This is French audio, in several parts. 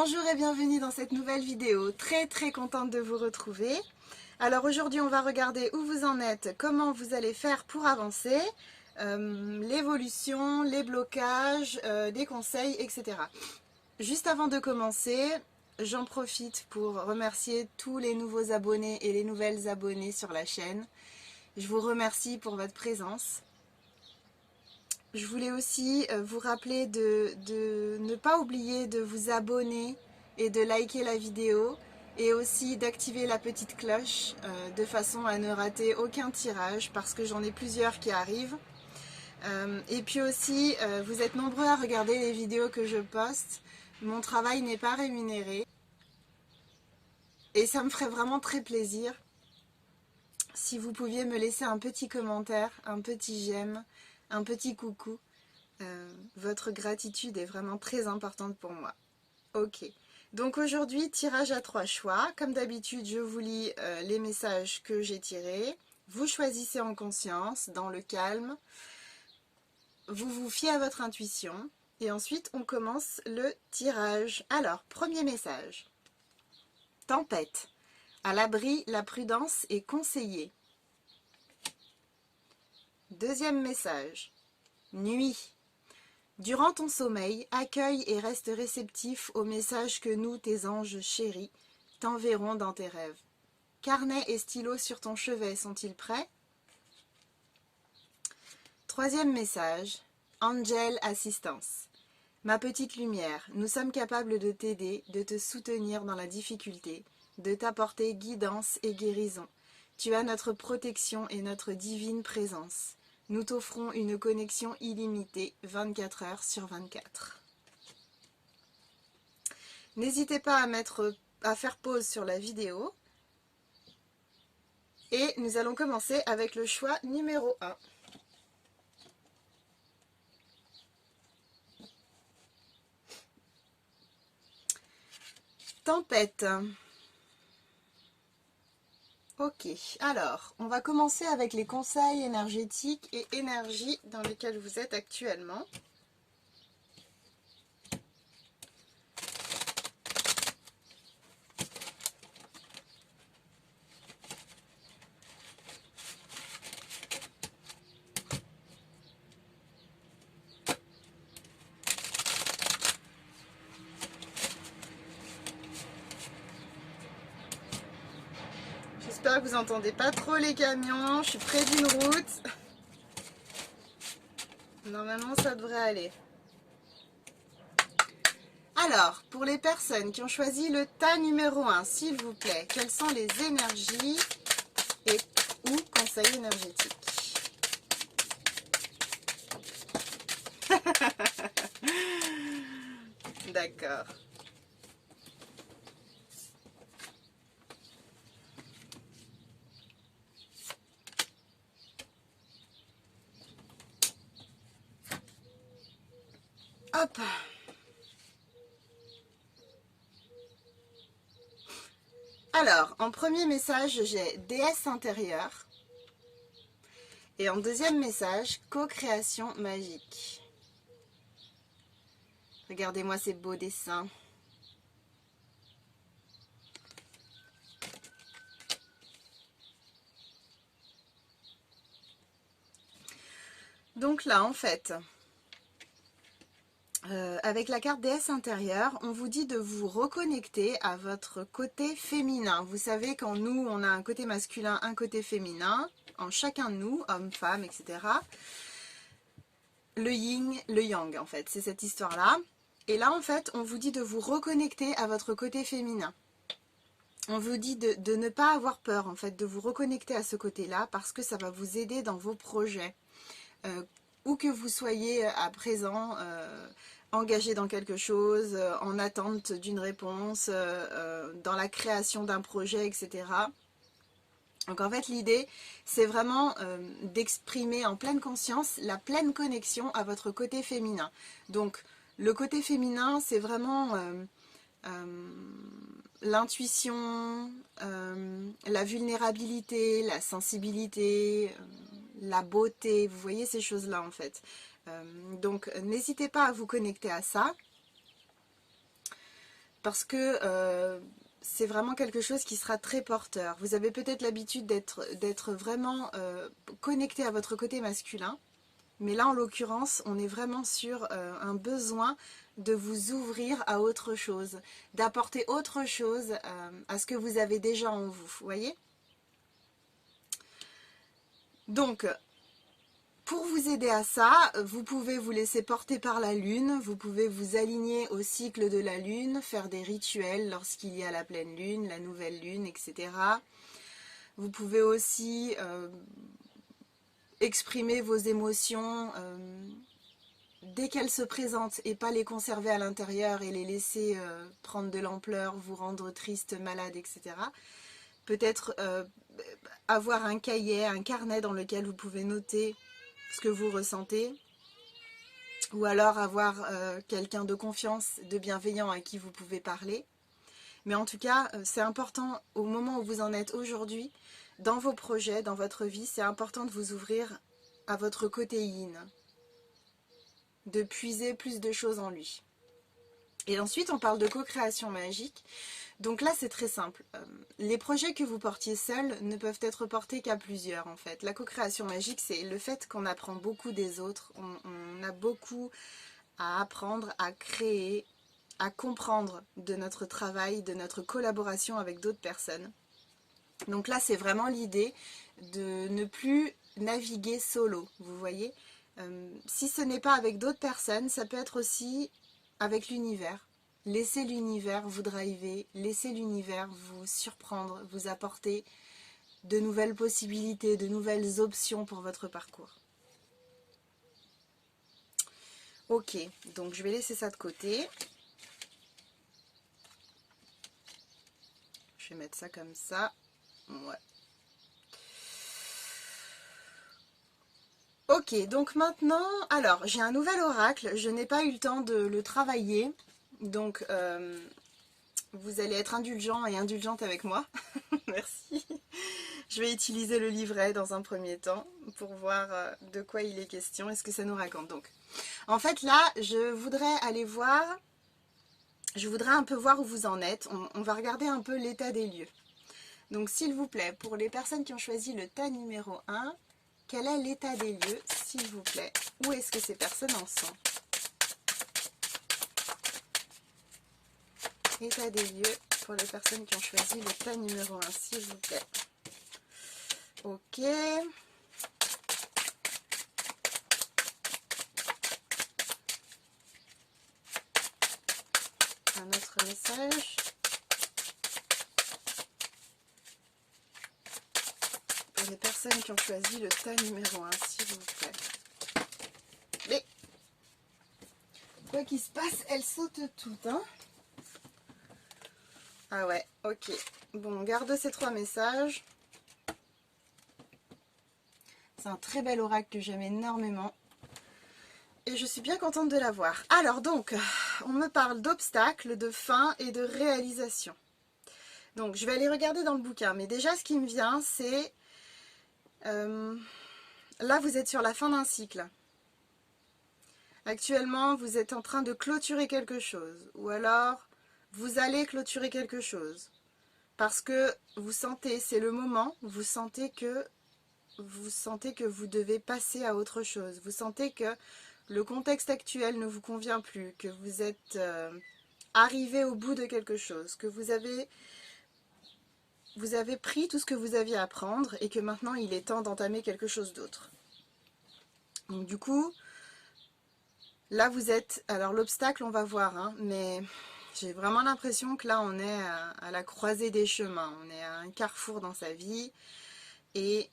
Bonjour et bienvenue dans cette nouvelle vidéo, très contente de vous retrouver. Alors aujourd'hui on va regarder où vous en êtes, comment vous allez faire pour avancer, l'évolution, les blocages, des conseils, etc. Juste avant de commencer, j'en profite pour remercier tous les nouveaux abonnés et les nouvelles abonnées sur la chaîne. Je vous remercie pour votre présence. Je voulais aussi vous rappeler de ne pas oublier de vous abonner et de liker la vidéo et aussi d'activer la petite cloche de façon à ne rater aucun tirage parce que j'en ai plusieurs qui arrivent. Et puis aussi, vous êtes nombreux à regarder les vidéos que je poste. Mon travail n'est pas rémunéré et ça me ferait vraiment très plaisir si vous pouviez me laisser un petit commentaire, un petit j'aime, un petit coucou. Votre gratitude est vraiment très importante pour moi. Ok, donc aujourd'hui tirage à 3 choix. Comme d'habitude, je vous lis les messages que j'ai tirés. Vous choisissez en conscience, dans le calme. Vous vous fiez à votre intuition. Et ensuite, on commence le tirage. Alors, premier message. Tempête. À l'abri, la prudence est conseillée. Deuxième message. Nuit. Durant ton sommeil, accueille et reste réceptif aux messages que nous, tes anges chéris, t'enverrons dans tes rêves. Carnet et stylo sur ton chevet sont-ils prêts? Troisième message. Angel Assistance. Ma petite lumière, nous sommes capables de t'aider, de te soutenir dans la difficulté, de t'apporter guidance et guérison. Tu as notre protection et notre divine présence. Nous t'offrons une connexion illimitée 24 heures sur 24. N'hésitez pas à faire pause sur la vidéo. Et nous allons commencer avec le choix numéro 1. Tempête. Ok, alors, on va commencer avec les conseils énergétiques et énergies dans lesquels vous êtes actuellement. J'espère que vous n'entendez pas trop les camions, je suis près d'une route. Normalement, ça devrait aller. Alors, pour les personnes qui ont choisi le tas numéro 1, s'il vous plaît, quelles sont les énergies et ou conseils énergétiques? D'accord. Hop. Alors, en premier message, j'ai déesse intérieure. Et en deuxième message, co-création magique. Regardez-moi ces beaux dessins. Donc là, en fait, avec la carte déesse intérieure, on vous dit de vous reconnecter à votre côté féminin. Vous savez, quand nous, on a un côté masculin, un côté féminin, en chacun de nous, homme, femme, etc. Le yin, le yang, en fait, c'est cette histoire-là. Et là, en fait, on vous dit de vous reconnecter à votre côté féminin. On vous dit de ne pas avoir peur, en fait, de vous reconnecter à ce côté-là, parce que ça va vous aider dans vos projets. Où que vous soyez à présent engagé dans quelque chose, en attente d'une réponse, dans la création d'un projet, etc. Donc en fait l'idée c'est vraiment d'exprimer en pleine conscience la pleine connexion à votre côté féminin. Donc le côté féminin c'est vraiment l'intuition, la vulnérabilité, la sensibilité, la beauté, vous voyez ces choses-là en fait. Donc n'hésitez pas à vous connecter à ça. parce que c'est vraiment quelque chose qui sera très porteur. Vous avez peut-être l'habitude d'être vraiment connecté à votre côté masculin, mais là en l'occurrence on est vraiment sur un besoin de vous ouvrir à autre chose, d'apporter autre chose à ce que vous avez déjà en vous, vous voyez? Donc, pour vous aider à ça, vous pouvez vous laisser porter par la lune, vous pouvez vous aligner au cycle de la lune, faire des rituels lorsqu'il y a la pleine lune, la nouvelle lune, etc. Vous pouvez aussi exprimer vos émotions dès qu'elles se présentent et pas les conserver à l'intérieur et les laisser prendre de l'ampleur, vous rendre triste, malade, etc. Peut-être avoir un cahier, un carnet dans lequel vous pouvez noter ce que vous ressentez, ou alors avoir quelqu'un de confiance, de bienveillant à qui vous pouvez parler. Mais en tout cas, c'est important au moment où vous en êtes aujourd'hui, dans vos projets, dans votre vie, c'est important de vous ouvrir à votre côté yin, de puiser plus de choses en lui. Et ensuite, on parle de co-création magique. Donc là, c'est très simple. Les projets que vous portiez seuls ne peuvent être portés qu'à plusieurs, en fait. La co-création magique, c'est le fait qu'on apprend beaucoup des autres. On a beaucoup à apprendre, à créer, à comprendre de notre travail, de notre collaboration avec d'autres personnes. Donc là, c'est vraiment l'idée de ne plus naviguer solo, vous voyez. Si ce n'est pas avec d'autres personnes, ça peut être aussi avec l'univers. Laissez l'univers vous driver, laissez l'univers vous surprendre, vous apporter de nouvelles possibilités, de nouvelles options pour votre parcours. Ok, donc je vais laisser ça de côté. Je vais mettre ça comme ça. Ouais. Ok, donc maintenant, alors j'ai un nouvel oracle, je n'ai pas eu le temps de le travailler, donc vous allez être indulgent et indulgente avec moi, merci. Je vais utiliser le livret dans un premier temps pour voir de quoi il est question et ce que ça nous raconte. Donc, en fait là, je voudrais aller voir, je voudrais un peu voir où vous en êtes, on va regarder un peu l'état des lieux. Donc s'il vous plaît, pour les personnes qui ont choisi le tas numéro 1, quel est l'état des lieux, s'il vous plaît? Où est-ce que ces personnes en sont? État des lieux pour les personnes qui ont choisi le tas numéro 1, s'il vous plaît. Ok. Un autre message. Pour les personnes qui ont choisi le tas numéro 1, s'il vous plaît. Mais, quoi qu'il se passe, elles sautent toutes, hein. Ah ouais, ok. Bon, on garde ces 3 messages. C'est un très bel oracle que j'aime énormément. Et je suis bien contente de l'avoir. Alors donc, on me parle d'obstacles, de fin et de réalisation. Donc, je vais aller regarder dans le bouquin. Mais déjà, ce qui me vient, c'est... là, vous êtes sur la fin d'un cycle. Actuellement, vous êtes en train de clôturer quelque chose. Ou alors, vous allez clôturer quelque chose. Parce que vous sentez, c'est le moment, vous sentez que vous devez passer à autre chose. Vous sentez que le contexte actuel ne vous convient plus, que vous êtes arrivé au bout de quelque chose, que vous avez pris tout ce que vous aviez à prendre et que maintenant il est temps d'entamer quelque chose d'autre. Donc du coup, là vous êtes, alors l'obstacle on va voir, hein, mais j'ai vraiment l'impression que là on est à la croisée des chemins, on est à un carrefour dans sa vie et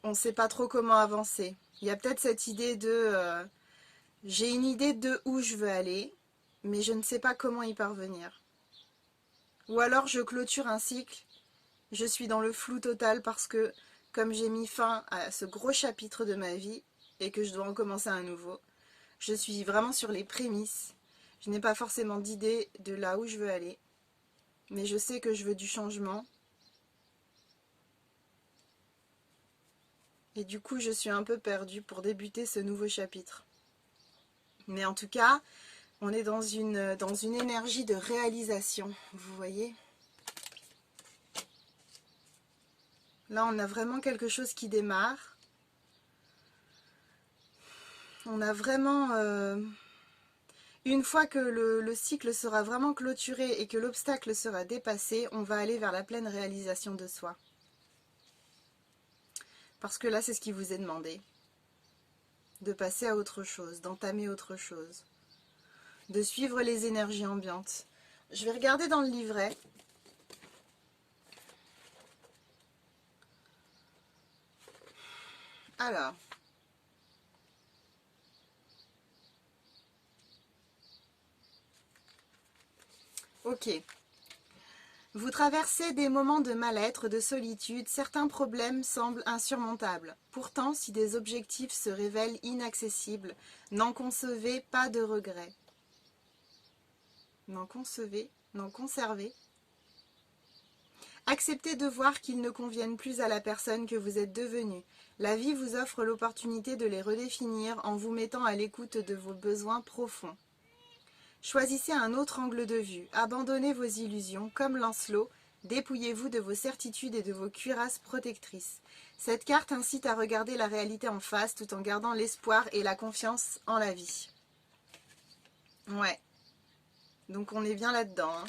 on ne sait pas trop comment avancer. Il y a peut-être cette idée de j'ai une idée de où je veux aller, mais je ne sais pas comment y parvenir. Ou alors je clôture un cycle, je suis dans le flou total parce que comme j'ai mis fin à ce gros chapitre de ma vie et que je dois en commencer un nouveau, je suis vraiment sur les prémices. Je n'ai pas forcément d'idée de là où je veux aller, mais je sais que je veux du changement. Et du coup, je suis un peu perdue pour débuter ce nouveau chapitre. Mais en tout cas, On est dans une énergie de réalisation, vous voyez. Là, on a vraiment quelque chose qui démarre. On a vraiment... une fois que le cycle sera vraiment clôturé et que l'obstacle sera dépassé, on va aller vers la pleine réalisation de soi. Parce que là, c'est ce qui vous est demandé. De passer à autre chose, d'entamer autre chose. De suivre les énergies ambiantes. Je vais regarder dans le livret. Alors. Ok. Vous traversez des moments de mal-être, de solitude, certains problèmes semblent insurmontables. Pourtant, si des objectifs se révèlent inaccessibles, n'en concevez pas de regrets. N'en conservez. Acceptez de voir qu'ils ne conviennent plus à la personne que vous êtes devenue. La vie vous offre l'opportunité de les redéfinir en vous mettant à l'écoute de vos besoins profonds. Choisissez un autre angle de vue, abandonnez vos illusions, comme Lancelot, dépouillez-vous de vos certitudes et de vos cuirasses protectrices. Cette carte incite à regarder la réalité en face tout en gardant l'espoir et la confiance en la vie. Ouais, donc on est bien là-dedans. Hein.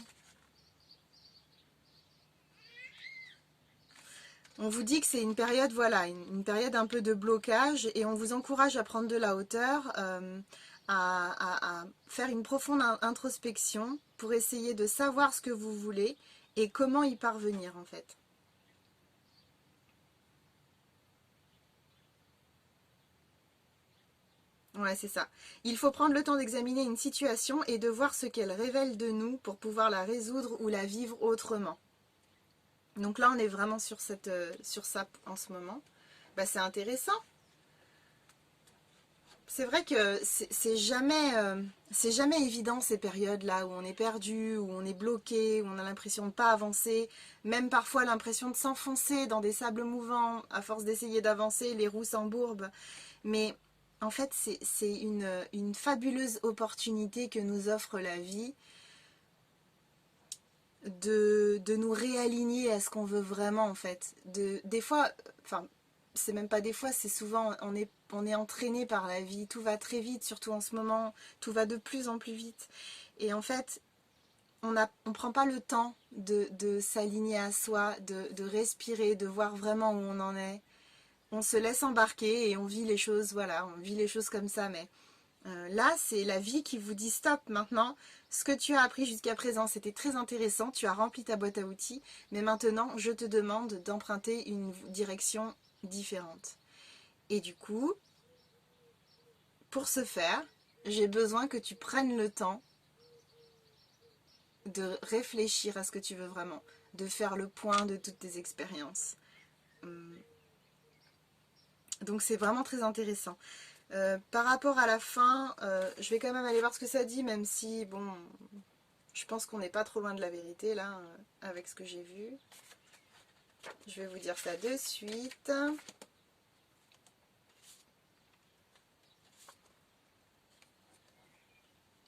On vous dit que c'est une période, voilà, une période un peu de blocage et on vous encourage à prendre de la hauteur, à faire une profonde introspection pour essayer de savoir ce que vous voulez et comment y parvenir en fait. Ouais, c'est ça. Il faut prendre le temps d'examiner une situation et de voir ce qu'elle révèle de nous pour pouvoir la résoudre ou la vivre autrement. Donc là, on est vraiment sur ça en ce moment. Bah, c'est intéressant. C'est vrai que c'est jamais évident ces périodes-là où on est perdu, où on est bloqué, où on a l'impression de ne pas avancer, même parfois l'impression de s'enfoncer dans des sables mouvants à force d'essayer d'avancer, les roues s'embourbent. Mais en fait, c'est une fabuleuse opportunité que nous offre la vie de nous réaligner à ce qu'on veut vraiment en fait. Des fois, enfin c'est même pas des fois, c'est souvent on est entraîné par la vie, tout va très vite, surtout en ce moment, tout va de plus en plus vite. Et en fait, on prend pas le temps de s'aligner à soi, de respirer, de voir vraiment où on en est. On se laisse embarquer et on vit les choses, voilà, on vit les choses comme ça, mais là, c'est la vie qui vous dit stop maintenant. Ce que tu as appris jusqu'à présent, c'était très intéressant. Tu as rempli ta boîte à outils. Mais maintenant, je te demande d'emprunter une direction différente. Et du coup, pour ce faire, j'ai besoin que tu prennes le temps de réfléchir à ce que tu veux vraiment. De faire le point de toutes tes expériences. Donc c'est vraiment très intéressant. Par rapport à la fin, je vais quand même aller voir ce que ça dit, même si, bon, je pense qu'on n'est pas trop loin de la vérité, là, avec ce que j'ai vu. Je vais vous dire ça de suite.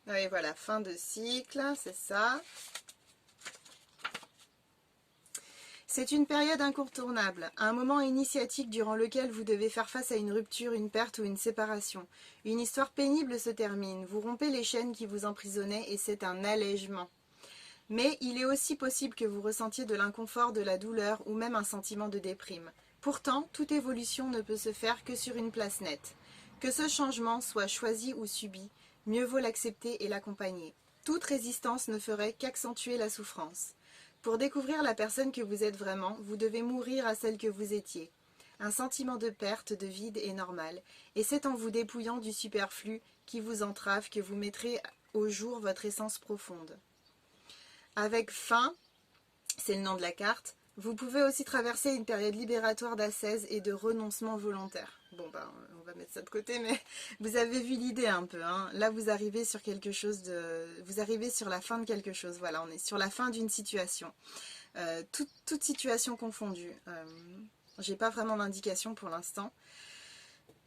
Et voilà, fin de cycle, c'est ça. C'est une période incontournable, un moment initiatique durant lequel vous devez faire face à une rupture, une perte ou une séparation. Une histoire pénible se termine, vous rompez les chaînes qui vous emprisonnaient et c'est un allègement. Mais il est aussi possible que vous ressentiez de l'inconfort, de la douleur ou même un sentiment de déprime. Pourtant, toute évolution ne peut se faire que sur une place nette. Que ce changement soit choisi ou subi, mieux vaut l'accepter et l'accompagner. Toute résistance ne ferait qu'accentuer la souffrance. Pour découvrir la personne que vous êtes vraiment, vous devez mourir à celle que vous étiez. Un sentiment de perte, de vide est normal, et c'est en vous dépouillant du superflu qui vous entrave que vous mettrez au jour votre essence profonde. Avec fin, c'est le nom de la carte, vous pouvez aussi traverser une période libératoire d'ascèse et de renoncement volontaire. Bon ben, on va mettre ça de côté, mais vous avez vu l'idée un peu. Hein. Là, vous arrivez sur quelque chose de... Vous arrivez sur la fin de quelque chose. Voilà, on est sur la fin d'une situation. Toute situation confondue. J'ai pas vraiment d'indication pour l'instant.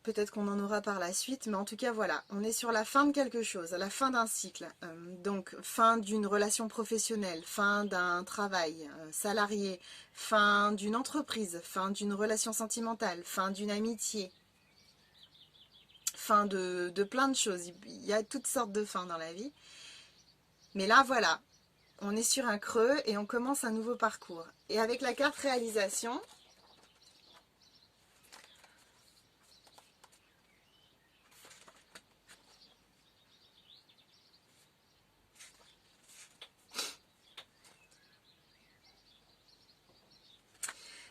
peut-être qu'on en aura par la suite, mais en tout cas voilà, on est sur la fin de quelque chose, la fin d'un cycle, donc fin d'une relation professionnelle, fin d'un travail salarié, fin d'une entreprise, fin d'une relation sentimentale, fin d'une amitié, fin de plein de choses, il y a toutes sortes de fins dans la vie, mais là voilà, on est sur un creux et on commence un nouveau parcours. Et avec la carte réalisation,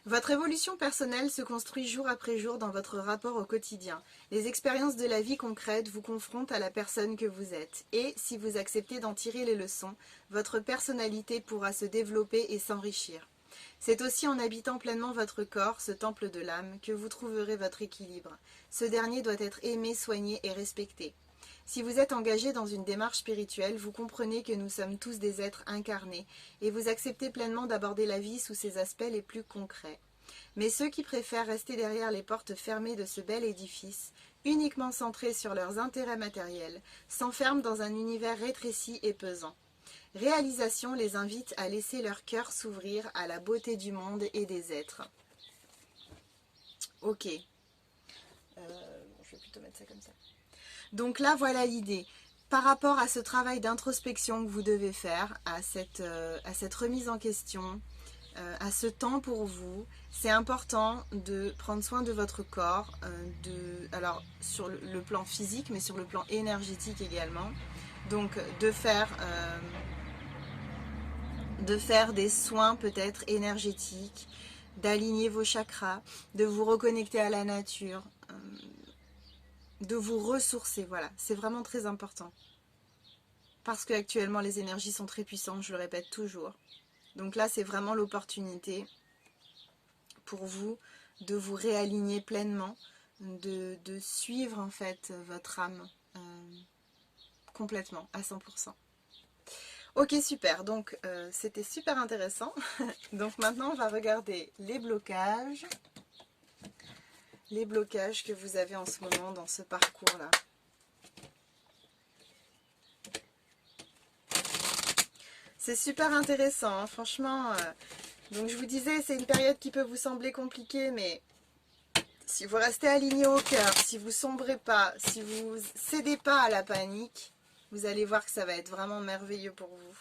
votre évolution personnelle se construit jour après jour dans votre rapport au quotidien. Les expériences de la vie concrète vous confrontent à la personne que vous êtes. Et si vous acceptez d'en tirer les leçons, votre personnalité pourra se développer et s'enrichir. C'est aussi en habitant pleinement votre corps, ce temple de l'âme, que vous trouverez votre équilibre. Ce dernier doit être aimé, soigné et respecté. Si vous êtes engagé dans une démarche spirituelle, vous comprenez que nous sommes tous des êtres incarnés et vous acceptez pleinement d'aborder la vie sous ses aspects les plus concrets. Mais ceux qui préfèrent rester derrière les portes fermées de ce bel édifice, uniquement centrés sur leurs intérêts matériels, s'enferment dans un univers rétréci et pesant. Réalisation les invite à laisser leur cœur s'ouvrir à la beauté du monde et des êtres. Ok. Je vais plutôt mettre ça comme ça. Donc là, voilà l'idée. Par rapport à ce travail d'introspection que vous devez faire, à cette remise en question, à ce temps pour vous, c'est important de prendre soin de votre corps, alors sur le plan physique, mais sur le plan énergétique également. Donc de faire des soins peut-être énergétiques, d'aligner vos chakras, de vous reconnecter à la nature, de vous ressourcer, voilà, c'est vraiment très important. Parce qu'actuellement les énergies sont très puissantes, je le répète toujours. Donc là c'est vraiment l'opportunité pour vous de vous réaligner pleinement, de suivre en fait votre âme complètement, à 100%. Ok, super, donc c'était super intéressant. Donc maintenant on va regarder les blocages que vous avez en ce moment dans ce parcours-là. C'est super intéressant, hein, franchement. Donc je vous disais, c'est une période qui peut vous sembler compliquée, mais si vous restez aligné au cœur, si vous sombrez pas, si vous cédez pas à la panique, vous allez voir que ça va être vraiment merveilleux pour vous.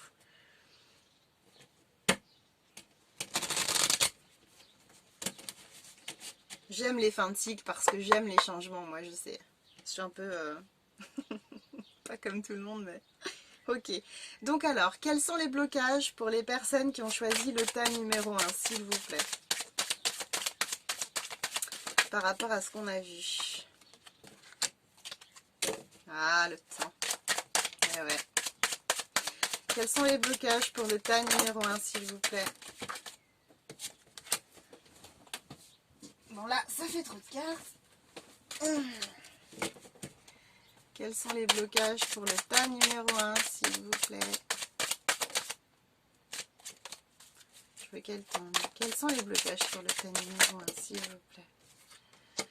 J'aime les fins de cycle parce que j'aime les changements, moi je sais. Je suis un peu... pas comme tout le monde, mais... Ok. Donc alors, quels sont les blocages pour les personnes qui ont choisi le tas numéro 1, s'il vous plaît? Par rapport à ce qu'on a vu. Ah, le temps. Eh ouais. Quels sont les blocages pour le tas numéro 1, s'il vous plaît? Bon là, ça fait trop de cartes. Quels sont les blocages pour le tas numéro 1, s'il vous plaît? Je veux qu'elle tombe. Quels sont les blocages pour le tas numéro 1, s'il vous plaît?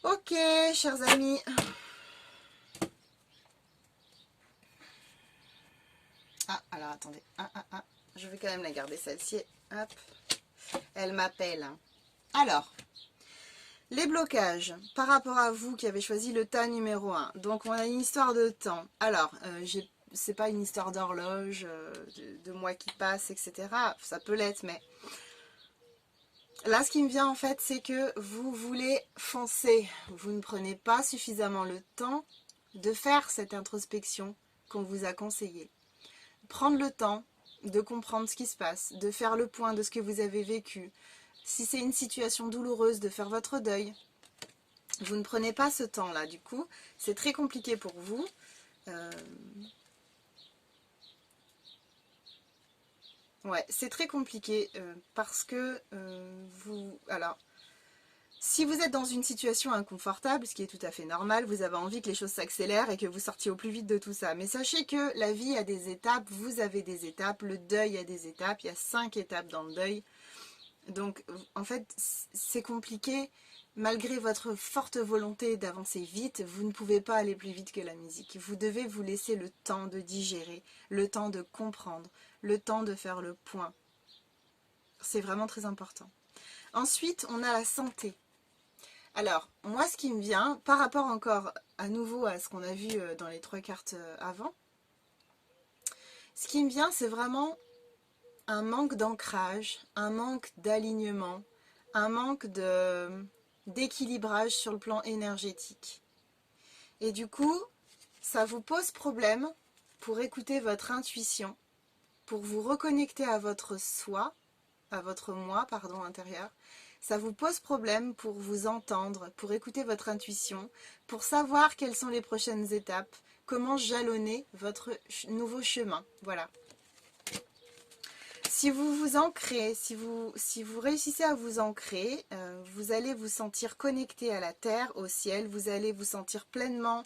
Ok, chers amis. Ah, alors attendez. Je vais quand même la garder celle-ci. Hop. Elle m'appelle. Alors, les blocages par rapport à vous qui avez choisi le tas numéro 1. Donc on a une histoire de temps. Alors, c'est pas une histoire d'horloge, de mois qui passent, etc. Ça peut l'être, mais là ce qui me vient en fait, c'est que vous voulez foncer. Vous ne prenez pas suffisamment le temps de faire cette introspection qu'on vous a conseillée. Prendre le temps de comprendre ce qui se passe, de faire le point de ce que vous avez vécu. Si c'est une situation douloureuse, de faire votre deuil. Vous ne prenez pas ce temps-là, du coup, c'est très compliqué pour vous. Ouais, c'est très compliqué parce que alors, si vous êtes dans une situation inconfortable, ce qui est tout à fait normal, vous avez envie que les choses s'accélèrent et que vous sortiez au plus vite de tout ça. Mais sachez que la vie a des étapes, vous avez des étapes, le deuil a des étapes, il y a 5 étapes dans le deuil. Donc, en fait, c'est compliqué malgré votre forte volonté d'avancer vite, vous ne pouvez pas aller plus vite que la musique. Vous devez vous laisser le temps de digérer, le temps de comprendre, le temps de faire le point. C'est vraiment très important. Ensuite, on a la santé. Alors, moi, ce qui me vient, par rapport encore à nouveau à ce qu'on a vu dans les 3 cartes avant, ce qui me vient, c'est vraiment un manque d'ancrage, un manque d'alignement, un manque d'équilibrage sur le plan énergétique. Et du coup, ça vous pose problème pour écouter votre intuition, pour vous reconnecter à votre soi, à votre moi, pardon, intérieur. Ça vous pose problème pour vous entendre, pour écouter votre intuition, pour savoir quelles sont les prochaines étapes, comment jalonner votre nouveau chemin. Voilà. Si vous vous ancrez, si vous réussissez à vous ancrer, vous allez vous sentir connecté à la terre, au ciel, vous allez vous sentir pleinement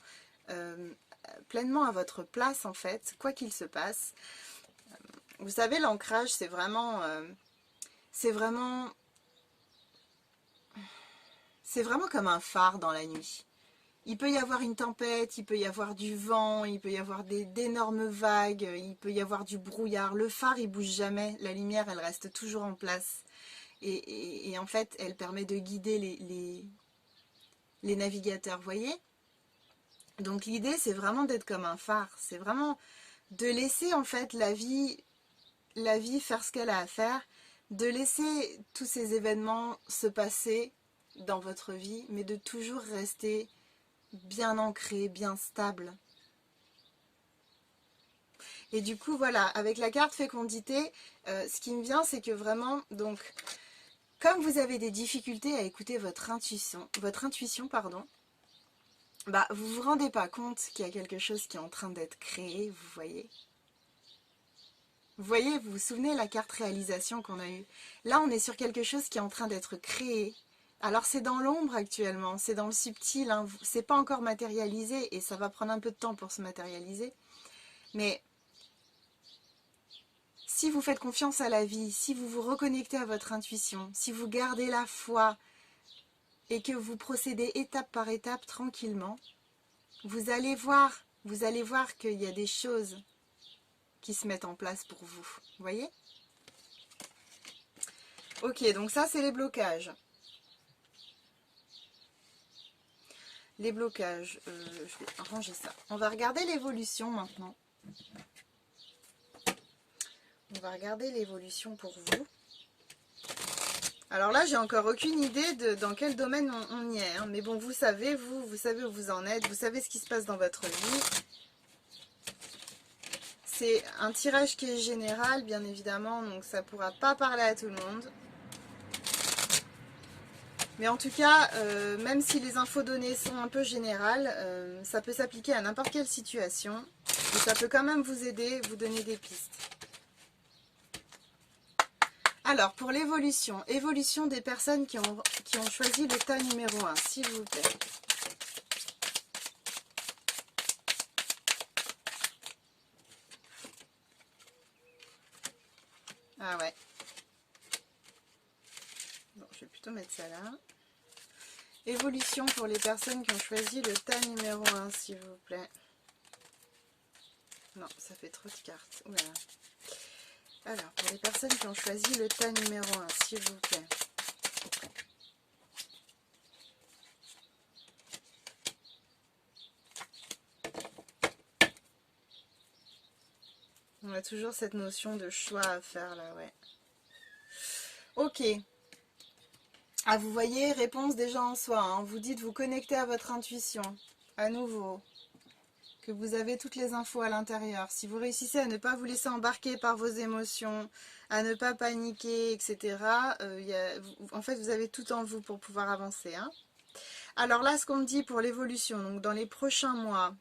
à votre place en fait, quoi qu'il se passe. Vous savez, l'ancrage, c'est vraiment comme un phare dans la nuit. Il peut y avoir une tempête, il peut y avoir du vent, il peut y avoir d'énormes vagues, il peut y avoir du brouillard. Le phare, il bouge jamais, la lumière, elle reste toujours en place. Et en fait, elle permet de guider les navigateurs, vous voyez? Donc l'idée, c'est vraiment d'être comme un phare. C'est vraiment de laisser en fait la vie faire ce qu'elle a à faire, de laisser tous ces événements se passer dans votre vie, mais de toujours rester bien ancré, bien stable. Et du coup, voilà, avec la carte fécondité, ce qui me vient, c'est que vraiment, donc, comme vous avez des difficultés à écouter votre intuition, pardon, bah, vous ne vous rendez pas compte qu'il y a quelque chose qui est en train d'être créé, vous voyez. Vous vous souvenez la carte réalisation qu'on a eue? Là, on est sur quelque chose qui est en train d'être créé. Alors c'est dans l'ombre actuellement, c'est dans le subtil, hein. C'est pas encore matérialisé et ça va prendre un peu de temps pour se matérialiser. Mais si vous faites confiance à la vie, si vous vous reconnectez à votre intuition, si vous gardez la foi et que vous procédez étape par étape tranquillement, vous allez voir qu'il y a des choses qui se mettent en place pour vous. Vous voyez? Ok, donc ça c'est les blocages. Les blocages, je vais ranger ça. On va regarder l'évolution maintenant. On va regarder l'évolution pour vous. Alors là, j'ai encore aucune idée de dans quel domaine on y est. Hein. Mais bon, vous savez où vous en êtes. Vous savez ce qui se passe dans votre vie. C'est un tirage qui est général, bien évidemment. Donc ça ne pourra pas parler à tout le monde. Mais en tout cas, même si les infos données sont un peu générales, ça peut s'appliquer à n'importe quelle situation. Et ça peut quand même vous aider, vous donner des pistes. Alors, pour l'évolution, évolution des personnes qui ont choisi le tas numéro 1, s'il vous plaît. Ah ouais. Bon, je vais plutôt mettre ça là. Évolution pour les personnes qui ont choisi le tas numéro 1, s'il vous plaît. Non, ça fait trop de cartes. Ouh là là. Alors, pour les personnes qui ont choisi le tas numéro 1, s'il vous plaît. On a toujours cette notion de choix à faire là, ouais. Ok. Ah, vous voyez, réponse déjà en soi. Hein. Vous dites vous connectez à votre intuition. À nouveau. Que vous avez toutes les infos à l'intérieur. Si vous réussissez à ne pas vous laisser embarquer par vos émotions, à ne pas paniquer, etc., en fait, vous avez tout en vous pour pouvoir avancer. Hein. Alors là, ce qu'on me dit pour l'évolution, donc dans les prochains mois,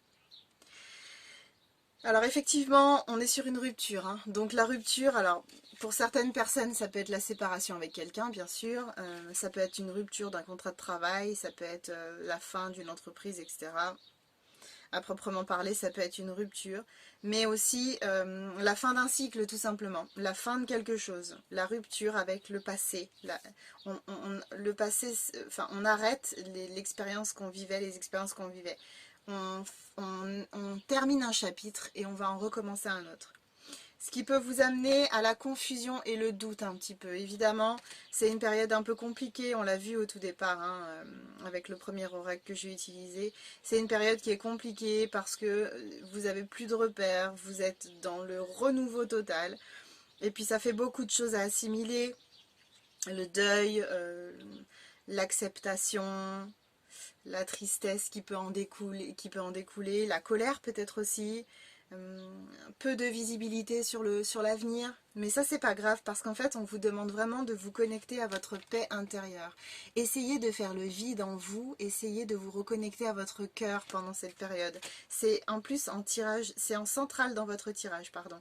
alors effectivement, on est sur une rupture. Hein. Donc la rupture, alors pour certaines personnes, ça peut être la séparation avec quelqu'un, bien sûr. Ça peut être une rupture d'un contrat de travail, ça peut être la fin d'une entreprise, etc. à proprement parler, ça peut être une rupture, mais aussi la fin d'un cycle tout simplement, la fin de quelque chose, la rupture avec le passé. Le passé, enfin on arrête l'expérience qu'on vivait, les expériences qu'on vivait. On termine un chapitre et on va en recommencer un autre. Ce qui peut vous amener à la confusion et le doute un petit peu. Évidemment, c'est une période un peu compliquée, on l'a vu au tout départ, hein, avec le premier oracle que j'ai utilisé. C'est une période qui est compliquée parce que vous n'avez plus de repères, vous êtes dans le renouveau total. Et puis ça fait beaucoup de choses à assimiler. Le deuil, l'acceptation, la tristesse qui peut en découler, la colère peut-être aussi. Peu de visibilité sur l'avenir, mais ça c'est pas grave parce qu'en fait on vous demande vraiment de vous connecter à votre paix intérieure. Essayez de faire le vide en vous, essayez de vous reconnecter à votre cœur pendant cette période. C'est en plus en tirage, c'est en centrale dans votre tirage, pardon.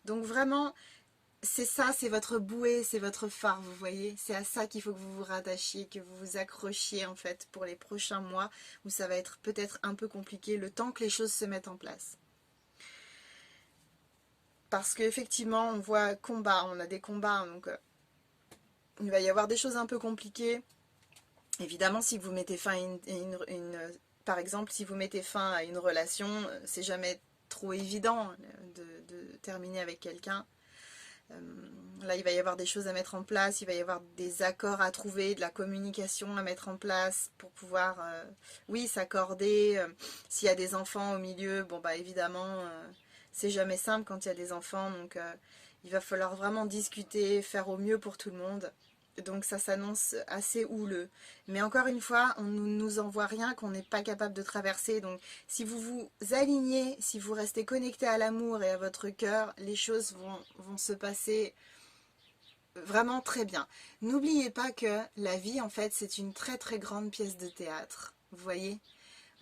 Donc vraiment, c'est ça, c'est votre bouée, c'est votre phare, vous voyez. C'est à ça qu'il faut que vous vous rattachiez, que vous vous accrochiez en fait pour les prochains mois où ça va être peut-être un peu compliqué, le temps que les choses se mettent en place. Parce qu'effectivement, on voit combat, on a des combats, donc il va y avoir des choses un peu compliquées. Évidemment, si vous mettez fin à par exemple, si vous mettez fin à une relation, c'est jamais trop évident de terminer avec quelqu'un. Là, il va y avoir des choses à mettre en place, il va y avoir des accords à trouver, de la communication à mettre en place pour pouvoir, oui, s'accorder. S'il y a des enfants au milieu, bon, bah évidemment, c'est jamais simple quand il y a des enfants, donc il va falloir vraiment discuter, faire au mieux pour tout le monde. Donc ça s'annonce assez houleux. Mais encore une fois, on ne nous envoie rien qu'on n'est pas capable de traverser. Donc si vous vous alignez, si vous restez connecté à l'amour et à votre cœur, les choses vont se passer vraiment très bien. N'oubliez pas que la vie, en fait, c'est une très très grande pièce de théâtre. Vous voyez ?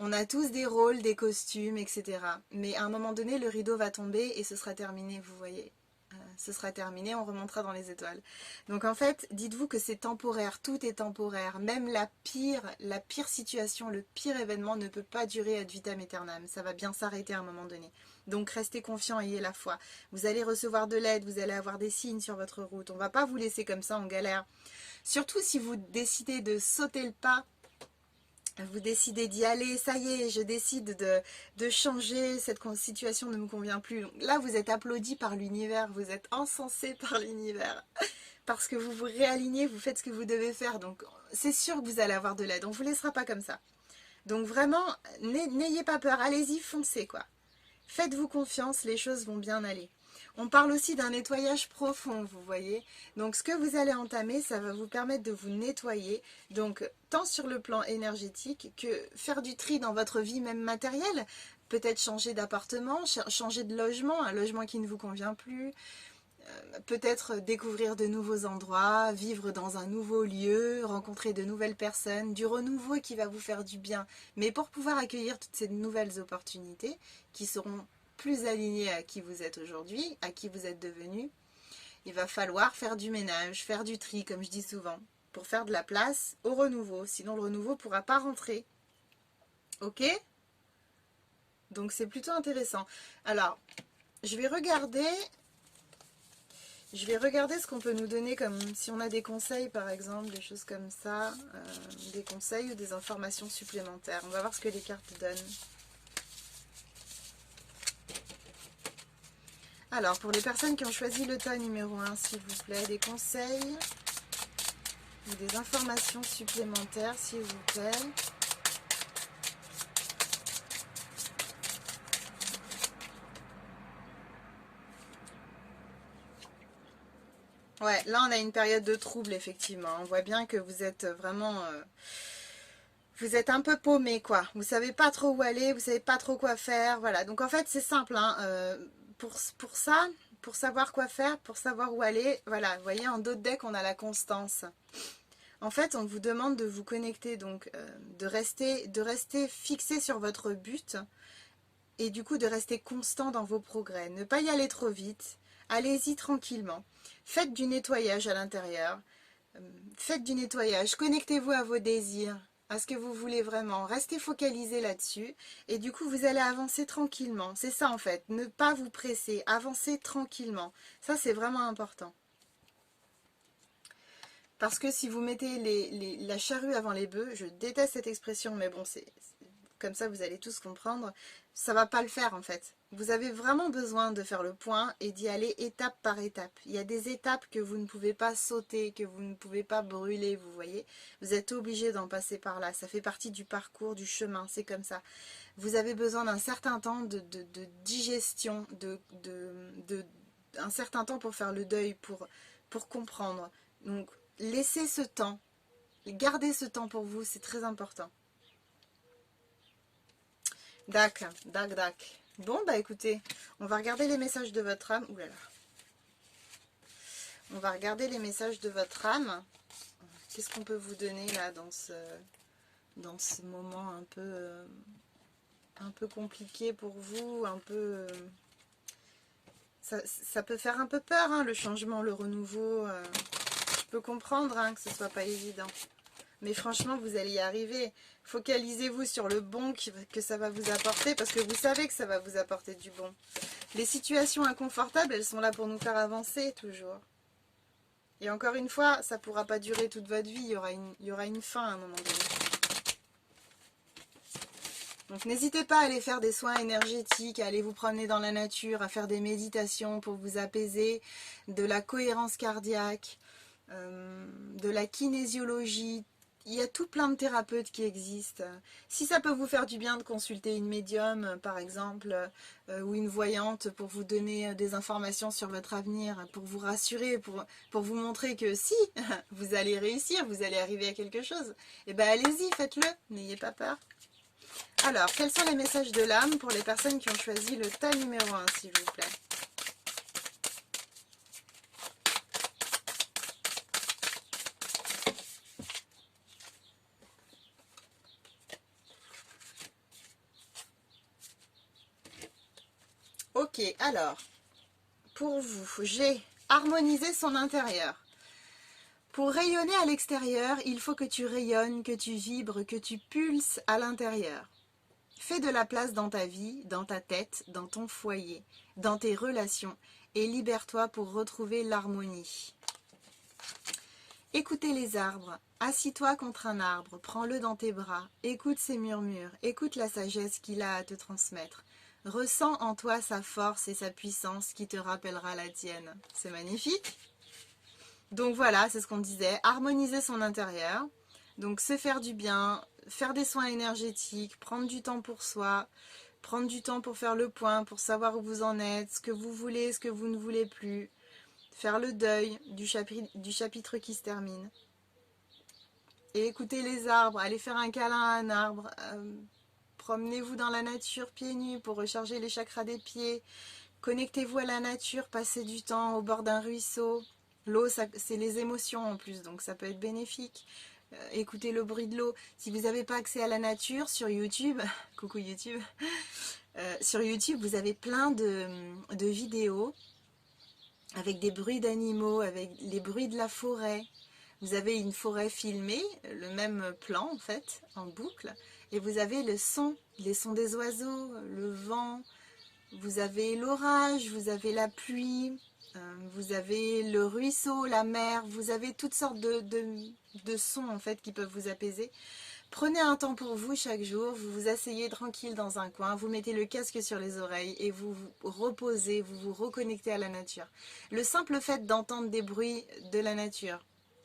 On a tous des rôles, des costumes, etc. Mais à un moment donné, le rideau va tomber et ce sera terminé, vous voyez. Ce sera terminé, on remontera dans les étoiles. Donc en fait, dites-vous que c'est temporaire, tout est temporaire. Même la pire situation, le pire événement ne peut pas durer ad vitam aeternam. Ça va bien s'arrêter à un moment donné. Donc restez confiants, ayez la foi. Vous allez recevoir de l'aide, vous allez avoir des signes sur votre route. On ne va pas vous laisser comme ça en galère. Surtout si vous décidez de sauter le pas, vous décidez d'y aller, ça y est, je décide de changer, cette situation ne me convient plus. Donc là, vous êtes applaudi par l'univers, vous êtes encensé par l'univers. Parce que vous vous réalignez, vous faites ce que vous devez faire. Donc c'est sûr que vous allez avoir de l'aide, on ne vous laissera pas comme ça. Donc vraiment, n'ayez pas peur, allez-y, foncez quoi. Faites-vous confiance, les choses vont bien aller. On parle aussi d'un nettoyage profond, vous voyez. Donc ce que vous allez entamer, ça va vous permettre de vous nettoyer. Donc tant sur le plan énergétique que faire du tri dans votre vie même matérielle. Peut-être changer d'appartement, changer de logement, un logement qui ne vous convient plus. Peut-être découvrir de nouveaux endroits, vivre dans un nouveau lieu, rencontrer de nouvelles personnes, du renouveau qui va vous faire du bien. Mais pour pouvoir accueillir toutes ces nouvelles opportunités qui seront plus alignées à qui vous êtes aujourd'hui, à qui vous êtes devenu, il va falloir faire du ménage, faire du tri, comme je dis souvent, pour faire de la place au renouveau. Sinon, le renouveau ne pourra pas rentrer. Ok ? Donc, c'est plutôt intéressant. Alors, je vais regarder ce qu'on peut nous donner, comme si on a des conseils par exemple, des choses comme ça, des conseils ou des informations supplémentaires. On va voir ce que les cartes donnent. Alors, pour les personnes qui ont choisi le tas numéro 1, s'il vous plaît, des conseils ou des informations supplémentaires, s'il vous plaît. Ouais, là on a une période de trouble effectivement. On voit bien que vous êtes vraiment... vous êtes un peu paumé quoi. Vous savez pas trop où aller, vous savez pas trop quoi faire. Voilà, donc en fait c'est simple. Hein, pour ça, pour savoir quoi faire, pour savoir où aller, voilà, vous voyez en dos de deck on a la constance. En fait on vous demande de vous connecter, donc de rester fixé sur votre but. Et du coup de rester constant dans vos progrès. Ne pas y aller trop vite. Allez-y tranquillement. Faites du nettoyage à l'intérieur. Faites du nettoyage. Connectez-vous à vos désirs. à ce que vous voulez vraiment. Restez focalisé là-dessus et du coup vous allez avancer tranquillement. C'est ça en fait, ne pas vous presser, avancer tranquillement. Ça c'est vraiment important. Parce que si vous mettez la charrue avant les bœufs, je déteste cette expression, mais bon, c'est comme ça vous allez tous comprendre, ça va pas le faire en fait. Vous avez vraiment besoin de faire le point et d'y aller étape par étape. Il y a des étapes que vous ne pouvez pas sauter, que vous ne pouvez pas brûler, vous voyez. Vous êtes obligé d'en passer par là. Ça fait partie du parcours, du chemin, c'est comme ça. Vous avez besoin d'un certain temps de digestion, un certain temps pour faire le deuil, pour comprendre. Donc, laissez ce temps, gardez ce temps pour vous, c'est très important. D'accord, d'accord. Bon, bah écoutez, on va regarder les messages de votre âme. Ouh là là. On va regarder les messages de votre âme. Qu'est-ce qu'on peut vous donner là dans ce moment un peu compliqué pour vous, un peu... ça peut faire un peu peur, hein, le changement, le renouveau. Je peux comprendre hein, que ce soit pas évident. Mais franchement, vous allez y arriver. Focalisez-vous sur le bon que ça va vous apporter, parce que vous savez que ça va vous apporter du bon. Les situations inconfortables, elles sont là pour nous faire avancer, toujours. Et encore une fois, ça ne pourra pas durer toute votre vie, il y aura une fin à un moment donné. Donc n'hésitez pas à aller faire des soins énergétiques, à aller vous promener dans la nature, à faire des méditations pour vous apaiser, de la cohérence cardiaque, de la kinésiologie. Il y a tout plein de thérapeutes qui existent. Si ça peut vous faire du bien de consulter une médium, par exemple, ou une voyante pour vous donner des informations sur votre avenir, pour vous rassurer, pour vous montrer que si, vous allez réussir, vous allez arriver à quelque chose, eh bien allez-y, faites-le, n'ayez pas peur. Alors, quels sont les messages de l'âme pour les personnes qui ont choisi le tas numéro 1, s'il vous plaît? Ok, alors, pour vous, j'ai harmonisé son intérieur. Pour rayonner à l'extérieur, il faut que tu rayonnes, que tu vibres, que tu pulses à l'intérieur. Fais de la place dans ta vie, dans ta tête, dans ton foyer, dans tes relations et libère-toi pour retrouver l'harmonie. Écoutez les arbres, assis-toi contre un arbre, prends-le dans tes bras, écoute ses murmures, écoute la sagesse qu'il a à te transmettre. Ressens en toi sa force et sa puissance qui te rappellera la tienne. C'est magnifique. Donc voilà, c'est ce qu'on disait, harmoniser son intérieur. Donc se faire du bien, faire des soins énergétiques, prendre du temps pour soi, prendre du temps pour faire le point, pour savoir où vous en êtes, ce que vous voulez, ce que vous ne voulez plus. Faire le deuil du chapitre qui se termine. Et écoutez les arbres, allez faire un câlin à un arbre. Promenez-vous dans la nature pieds nus pour recharger les chakras des pieds. Connectez-vous à la nature, passez du temps au bord d'un ruisseau. L'eau, c'est les émotions en plus, donc ça peut être bénéfique. Écoutez le bruit de l'eau. Si vous n'avez pas accès à la nature, sur YouTube, coucou YouTube, sur YouTube, vous avez plein de vidéos avec des bruits d'animaux, avec les bruits de la forêt. Vous avez une forêt filmée, le même plan en fait, en boucle, et vous avez les sons des oiseaux, le vent, vous avez l'orage, vous avez la pluie, vous avez le ruisseau, la mer, vous avez toutes sortes de sons en fait qui peuvent vous apaiser. Prenez un temps pour vous chaque jour, vous vous asseyez tranquille dans un coin, vous mettez le casque sur les oreilles et vous vous reposez, vous vous reconnectez à la nature. Le simple fait d'entendre des bruits de la nature,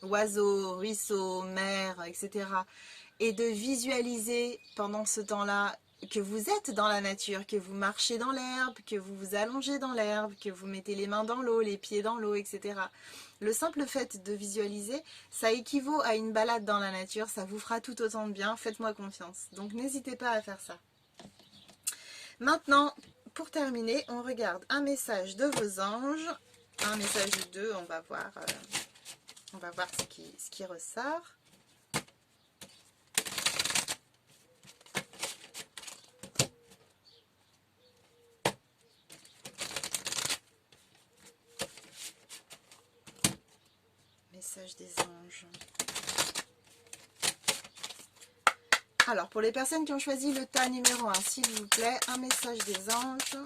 oiseaux, ruisseaux, mer, etc. et de visualiser pendant ce temps-là que vous êtes dans la nature, que vous marchez dans l'herbe, que vous vous allongez dans l'herbe, que vous mettez les mains dans l'eau, les pieds dans l'eau, etc. Le simple fait de visualiser, ça équivaut à une balade dans la nature, ça vous fera tout autant de bien, faites-moi confiance. Donc n'hésitez pas à faire ça. Maintenant, pour terminer, on regarde un message de vos anges, un message ou deux, on va voir ce qui ressort. Message des anges. Alors, pour les personnes qui ont choisi le tas numéro 1, s'il vous plaît, un message des anges.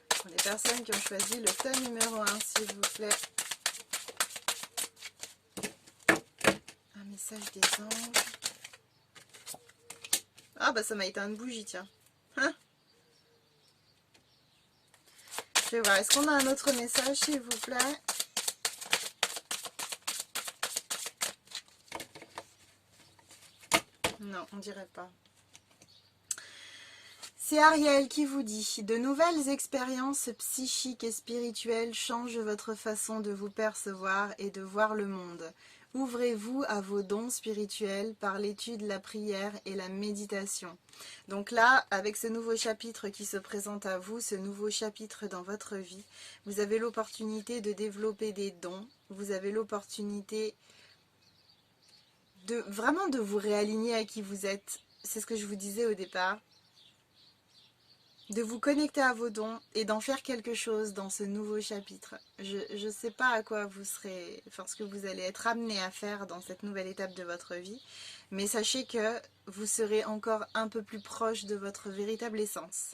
Pour les personnes qui ont choisi le tas numéro 1, s'il vous plaît, un message des anges. Ah bah ça m'a éteint une bougie, tiens. Hein? Je vais voir, est-ce qu'on a un autre message, s'il vous plaît? Non, on dirait pas. C'est Ariel qui vous dit: de nouvelles expériences psychiques et spirituelles changent votre façon de vous percevoir et de voir le monde. Ouvrez-vous à vos dons spirituels par l'étude, la prière et la méditation. Donc là, avec ce nouveau chapitre qui se présente à vous, ce nouveau chapitre dans votre vie, vous avez l'opportunité de développer des dons. Vous avez l'opportunité de vraiment de vous réaligner à qui vous êtes. C'est ce que je vous disais au départ. De vous connecter à vos dons et d'en faire quelque chose dans ce nouveau chapitre. Je ne sais pas à quoi vous serez, enfin ce que vous allez être amené à faire dans cette nouvelle étape de votre vie, mais sachez que vous serez encore un peu plus proche de votre véritable essence.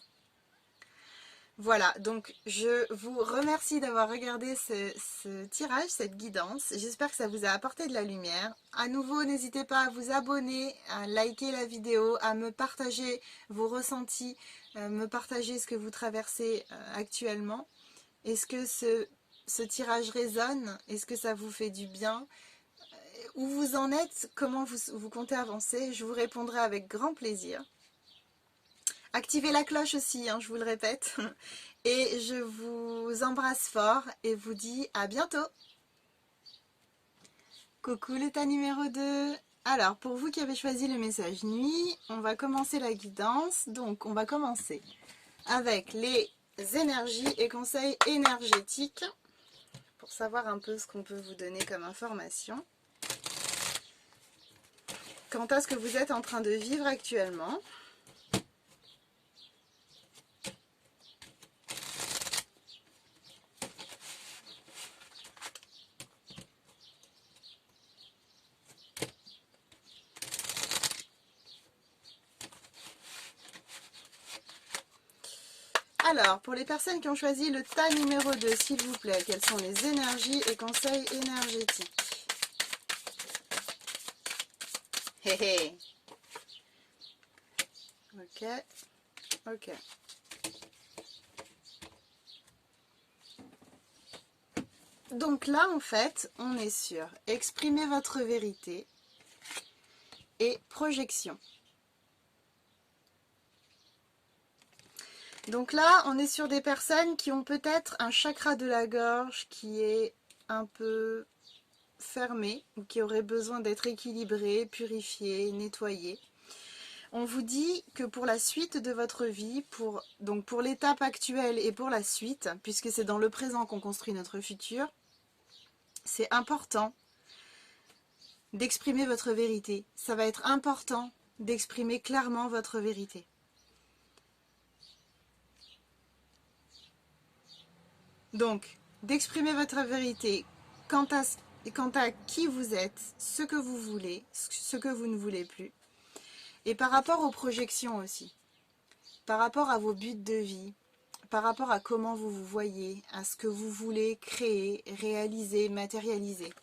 Voilà, donc je vous remercie d'avoir regardé ce tirage, cette guidance. J'espère que ça vous a apporté de la lumière. À nouveau, n'hésitez pas à vous abonner, à liker la vidéo, à me partager vos ressentis, me partager ce que vous traversez actuellement. Est-ce que ce tirage résonne? Est-ce que ça vous fait du bien? Où vous en êtes? Comment vous comptez avancer? Je vous répondrai avec grand plaisir. Activez la cloche aussi, hein, je vous le répète. Et je vous embrasse fort et vous dis à bientôt. Coucou l'état numéro 2. Alors, pour vous qui avez choisi le message nuit, on va commencer la guidance. Donc, on va commencer avec les énergies et conseils énergétiques pour savoir un peu ce qu'on peut vous donner comme information. Quant à ce que vous êtes en train de vivre actuellement. Alors, pour les personnes qui ont choisi le tas numéro 2, s'il vous plaît, quelles sont les énergies et conseils énergétiques? Hé hé. Ok, ok. Donc là, en fait, on est sur exprimer votre vérité et projection. Donc là, on est sur des personnes qui ont peut-être un chakra de la gorge qui est un peu fermé ou qui aurait besoin d'être équilibré, purifié, nettoyé. On vous dit que pour la suite de votre vie, donc pour l'étape actuelle et pour la suite, puisque c'est dans le présent qu'on construit notre futur, c'est important d'exprimer votre vérité. Ça va être important d'exprimer clairement votre vérité. Donc, d'exprimer votre vérité quant à qui vous êtes, ce que vous voulez, ce que vous ne voulez plus. Et par rapport aux projections aussi. Par rapport à vos buts de vie. Par rapport à comment vous vous voyez, à ce que vous voulez créer, réaliser, matérialiser.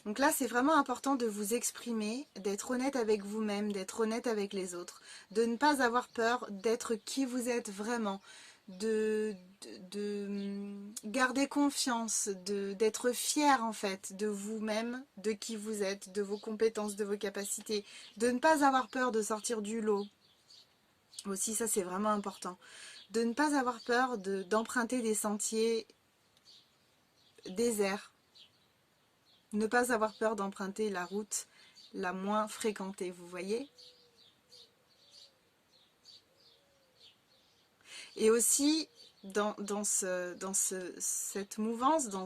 Donc là, c'est vraiment important de vous exprimer, d'être honnête avec vous-même, d'être honnête avec les autres, de ne pas avoir peur d'être qui vous êtes vraiment, de garder confiance, d'être fier en fait de vous-même, de qui vous êtes, de vos compétences, de vos capacités, de ne pas avoir peur de sortir du lot. Aussi, ça c'est vraiment important. De ne pas avoir peur d'emprunter des sentiers déserts. Ne pas avoir peur d'emprunter la route la moins fréquentée, vous voyez? Et aussi, cette mouvance, dans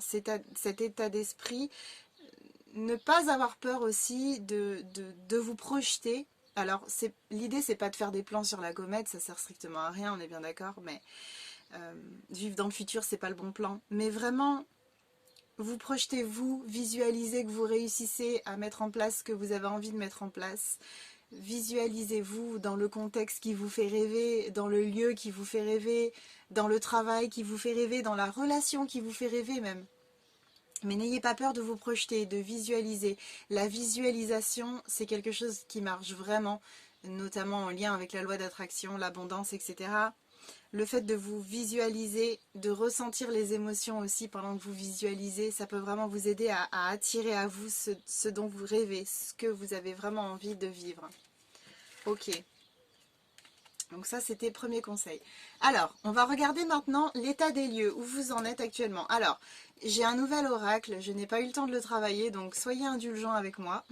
cet état d'esprit, ne pas avoir peur aussi de vous projeter. Alors, l'idée, c'est pas de faire des plans sur la comète, ça sert strictement à rien, on est bien d'accord, mais Vivre dans le futur, c'est pas le bon plan. Mais vraiment, vous projetez, vous, visualisez que vous réussissez à mettre en place ce que vous avez envie de mettre en place. Visualisez-vous dans le contexte qui vous fait rêver, dans le lieu qui vous fait rêver, dans le travail qui vous fait rêver, dans la relation qui vous fait rêver même. Mais n'ayez pas peur de vous projeter, de visualiser. La visualisation, c'est quelque chose qui marche vraiment, notamment en lien avec la loi d'attraction, l'abondance, etc. Le fait de vous visualiser, de ressentir les émotions aussi pendant que vous visualisez, ça peut vraiment vous aider à attirer à vous ce dont vous rêvez, ce que vous avez vraiment envie de vivre. Ok. Donc ça, c'était le premier conseil. Alors, on va regarder maintenant l'état des lieux, où vous en êtes actuellement. Alors, j'ai un nouvel oracle, je n'ai pas eu le temps de le travailler, donc soyez indulgents avec moi.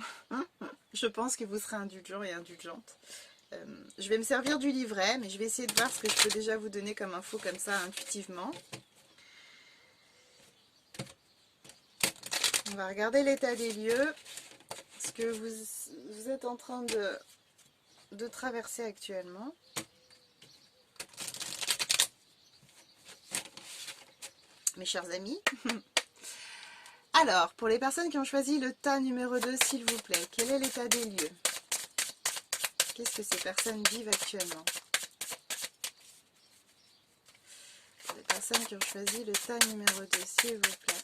Je pense que vous serez indulgents et indulgentes. Je vais me servir du livret, mais je vais essayer de voir ce que je peux déjà vous donner comme info comme ça, intuitivement. On va regarder l'état des lieux, ce que vous êtes en train de traverser actuellement. Mes chers amis. Alors, pour les personnes qui ont choisi le tas numéro 2, s'il vous plaît, quel est l'état des lieux? Qu'est-ce que ces personnes vivent actuellement? Pour les personnes qui ont choisi le tas numéro 2, s'il vous plaît.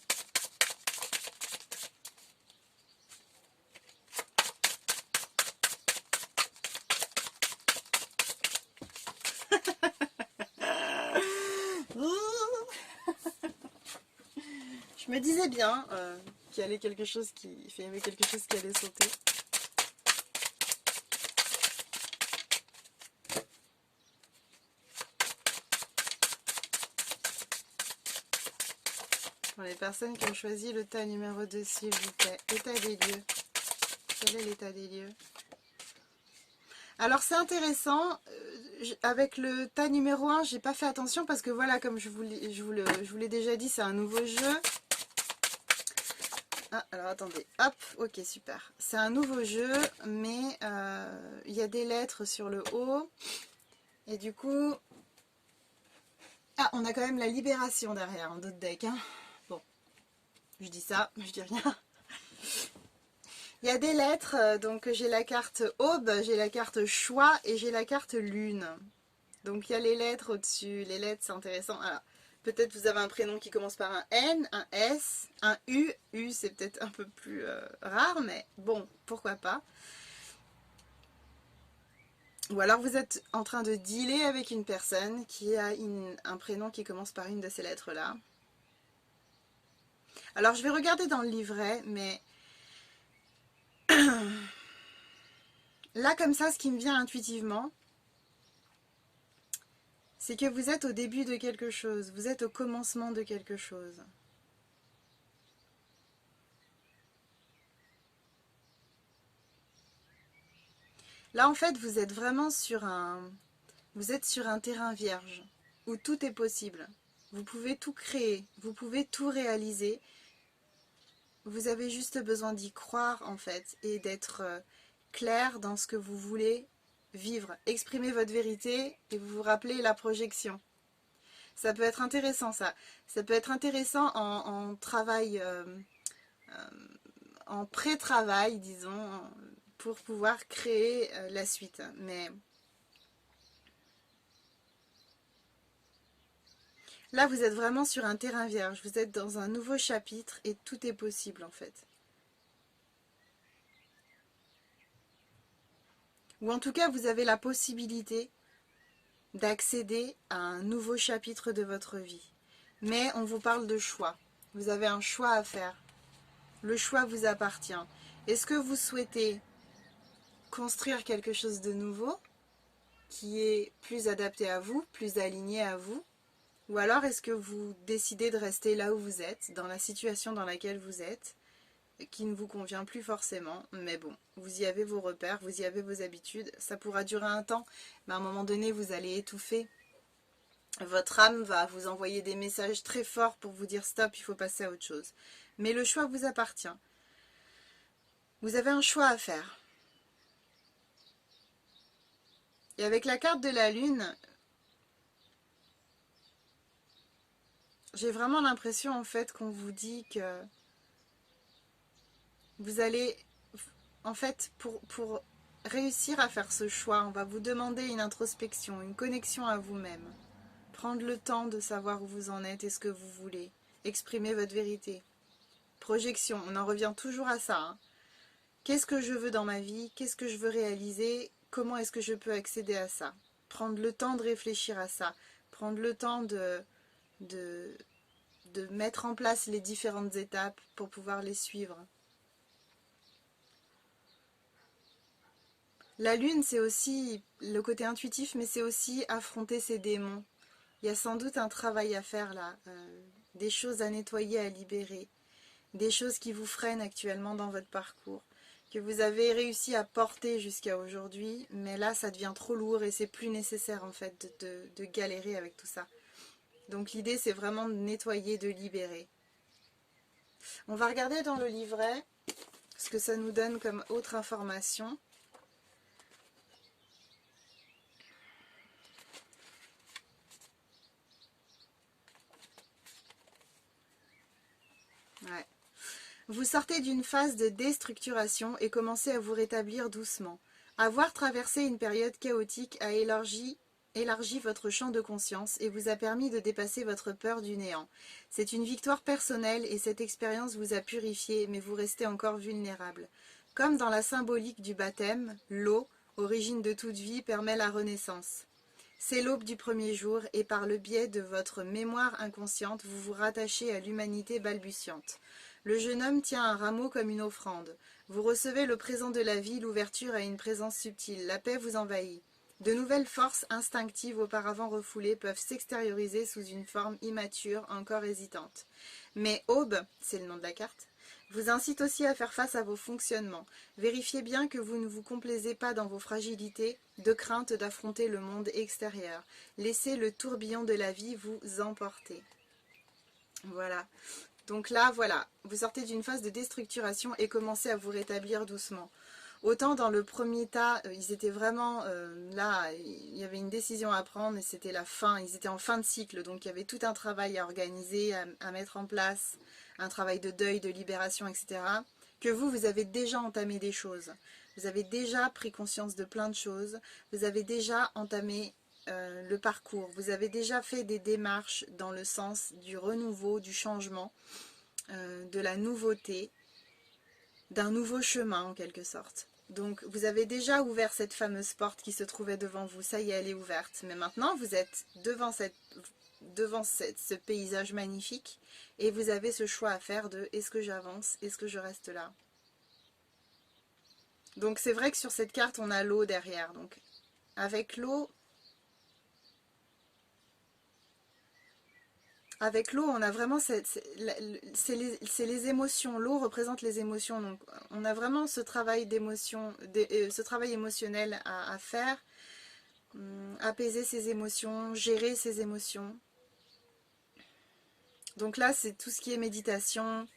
Je me disais bien qu'il y avait quelque chose qui allait sauter. Pour les personnes qui ont choisi le tas numéro 2, s'il vous plaît. État des lieux. Quel est l'état des lieux? Alors c'est intéressant, avec le tas numéro 1, j'ai pas fait attention parce que voilà, comme je vous l'ai déjà dit, c'est un nouveau jeu. Ah, alors attendez, hop, ok, super. C'est un nouveau jeu, mais il y a des lettres sur le haut. Et du coup... Ah, on a quand même la libération derrière, en d'autres decks. Hein. Bon, je dis ça, je dis rien. Il y a des lettres, donc j'ai la carte aube, j'ai la carte choix et j'ai la carte lune. Donc il y a les lettres au-dessus, les lettres c'est intéressant. Alors, peut-être vous avez un prénom qui commence par un N, un S, un U. U c'est peut-être un peu plus rare, mais bon, pourquoi pas. Ou alors vous êtes en train de dealer avec une personne qui a un prénom qui commence par une de ces lettres-là. Alors je vais regarder dans le livret, mais là comme ça, ce qui me vient intuitivement, c'est que vous êtes au début de quelque chose, vous êtes au commencement de quelque chose. Là en fait vous êtes vraiment sur un terrain vierge, où tout est possible. Vous pouvez tout créer, vous pouvez tout réaliser. Vous avez juste besoin d'y croire en fait, et d'être clair dans ce que vous voulez vivre. Exprimez votre vérité et vous vous rappelez la projection. Ça peut être intéressant ça. Ça peut être intéressant en travail, en pré-travail disons, pour pouvoir créer la suite. Mais là vous êtes vraiment sur un terrain vierge. Vous êtes dans un nouveau chapitre et tout est possible en fait. Ou en tout cas vous avez la possibilité d'accéder à un nouveau chapitre de votre vie. Mais on vous parle de choix. Vous avez un choix à faire. Le choix vous appartient. Est-ce que vous souhaitez construire quelque chose de nouveau qui est plus adapté à vous, plus aligné à vous? Ou alors est-ce que vous décidez de rester là où vous êtes, dans la situation dans laquelle vous êtes, qui ne vous convient plus forcément, mais bon, vous y avez vos repères, vous y avez vos habitudes, ça pourra durer un temps, mais à un moment donné, vous allez étouffer. Votre âme va vous envoyer des messages très forts pour vous dire stop, il faut passer à autre chose. Mais le choix vous appartient. Vous avez un choix à faire. Et avec la carte de la lune, J'ai vraiment l'impression en fait qu'on vous dit que vous allez, en fait, pour réussir à faire ce choix, on va vous demander une introspection, une connexion à vous-même. Prendre le temps de savoir où vous en êtes et ce que vous voulez. Exprimer votre vérité. Projection, on en revient toujours à ça. Hein. Qu'est-ce que je veux dans ma vie? Qu'est-ce que je veux réaliser? Comment est-ce que je peux accéder à ça? Prendre le temps de réfléchir à ça. Prendre le temps de, de mettre en place les différentes étapes pour pouvoir les suivre. La lune, c'est aussi le côté intuitif, mais c'est aussi affronter ses démons. Il y a sans doute un travail à faire là, des choses à nettoyer, à libérer, des choses qui vous freinent actuellement dans votre parcours, que vous avez réussi à porter jusqu'à aujourd'hui, mais là ça devient trop lourd et c'est plus nécessaire en fait de galérer avec tout ça. Donc l'idée c'est vraiment de nettoyer, de libérer. On va regarder dans le livret ce que ça nous donne comme autre information. Ouais. Vous sortez d'une phase de déstructuration et commencez à vous rétablir doucement. Avoir traversé une période chaotique a élargi votre champ de conscience et vous a permis de dépasser votre peur du néant. C'est une victoire personnelle et cette expérience vous a purifié, mais vous restez encore vulnérable. Comme dans la symbolique du baptême, l'eau, origine de toute vie, permet la renaissance. C'est l'aube du premier jour et par le biais de votre mémoire inconsciente, vous vous rattachez à l'humanité balbutiante. Le jeune homme tient un rameau comme une offrande. Vous recevez le présent de la vie, l'ouverture à une présence subtile. La paix vous envahit. De nouvelles forces instinctives auparavant refoulées peuvent s'extérioriser sous une forme immature, encore hésitante. Mais Aube, c'est le nom de la carte, vous incite aussi à faire face à vos fonctionnements. Vérifiez bien que vous ne vous complaisez pas dans vos fragilités, de crainte d'affronter le monde extérieur. Laissez le tourbillon de la vie vous emporter. Voilà. Donc là, voilà, vous sortez d'une phase de déstructuration et commencez à vous rétablir doucement. Autant dans le premier tas, ils étaient vraiment là, il y avait une décision à prendre et c'était la fin, ils étaient en fin de cycle, donc il y avait tout un travail à organiser, à mettre en place, un travail de deuil, de libération, etc. Que vous avez déjà entamé des choses, vous avez déjà pris conscience de plein de choses, vous avez déjà entamé le parcours, vous avez déjà fait des démarches dans le sens du renouveau, du changement, de la nouveauté, d'un nouveau chemin en quelque sorte. Donc vous avez déjà ouvert cette fameuse porte qui se trouvait devant vous, ça y est, elle est ouverte. Mais maintenant vous êtes devant ce paysage magnifique et vous avez ce choix à faire de est-ce que j'avance, est-ce que je reste là. Donc c'est vrai que sur cette carte on a l'eau derrière. Donc avec l'eau, on a vraiment, c'est les émotions. L'eau représente les émotions. Donc, on a vraiment ce travail d'émotion, ce travail émotionnel à faire. Apaiser ses émotions, gérer ses émotions. Donc là, c'est tout ce qui est méditation.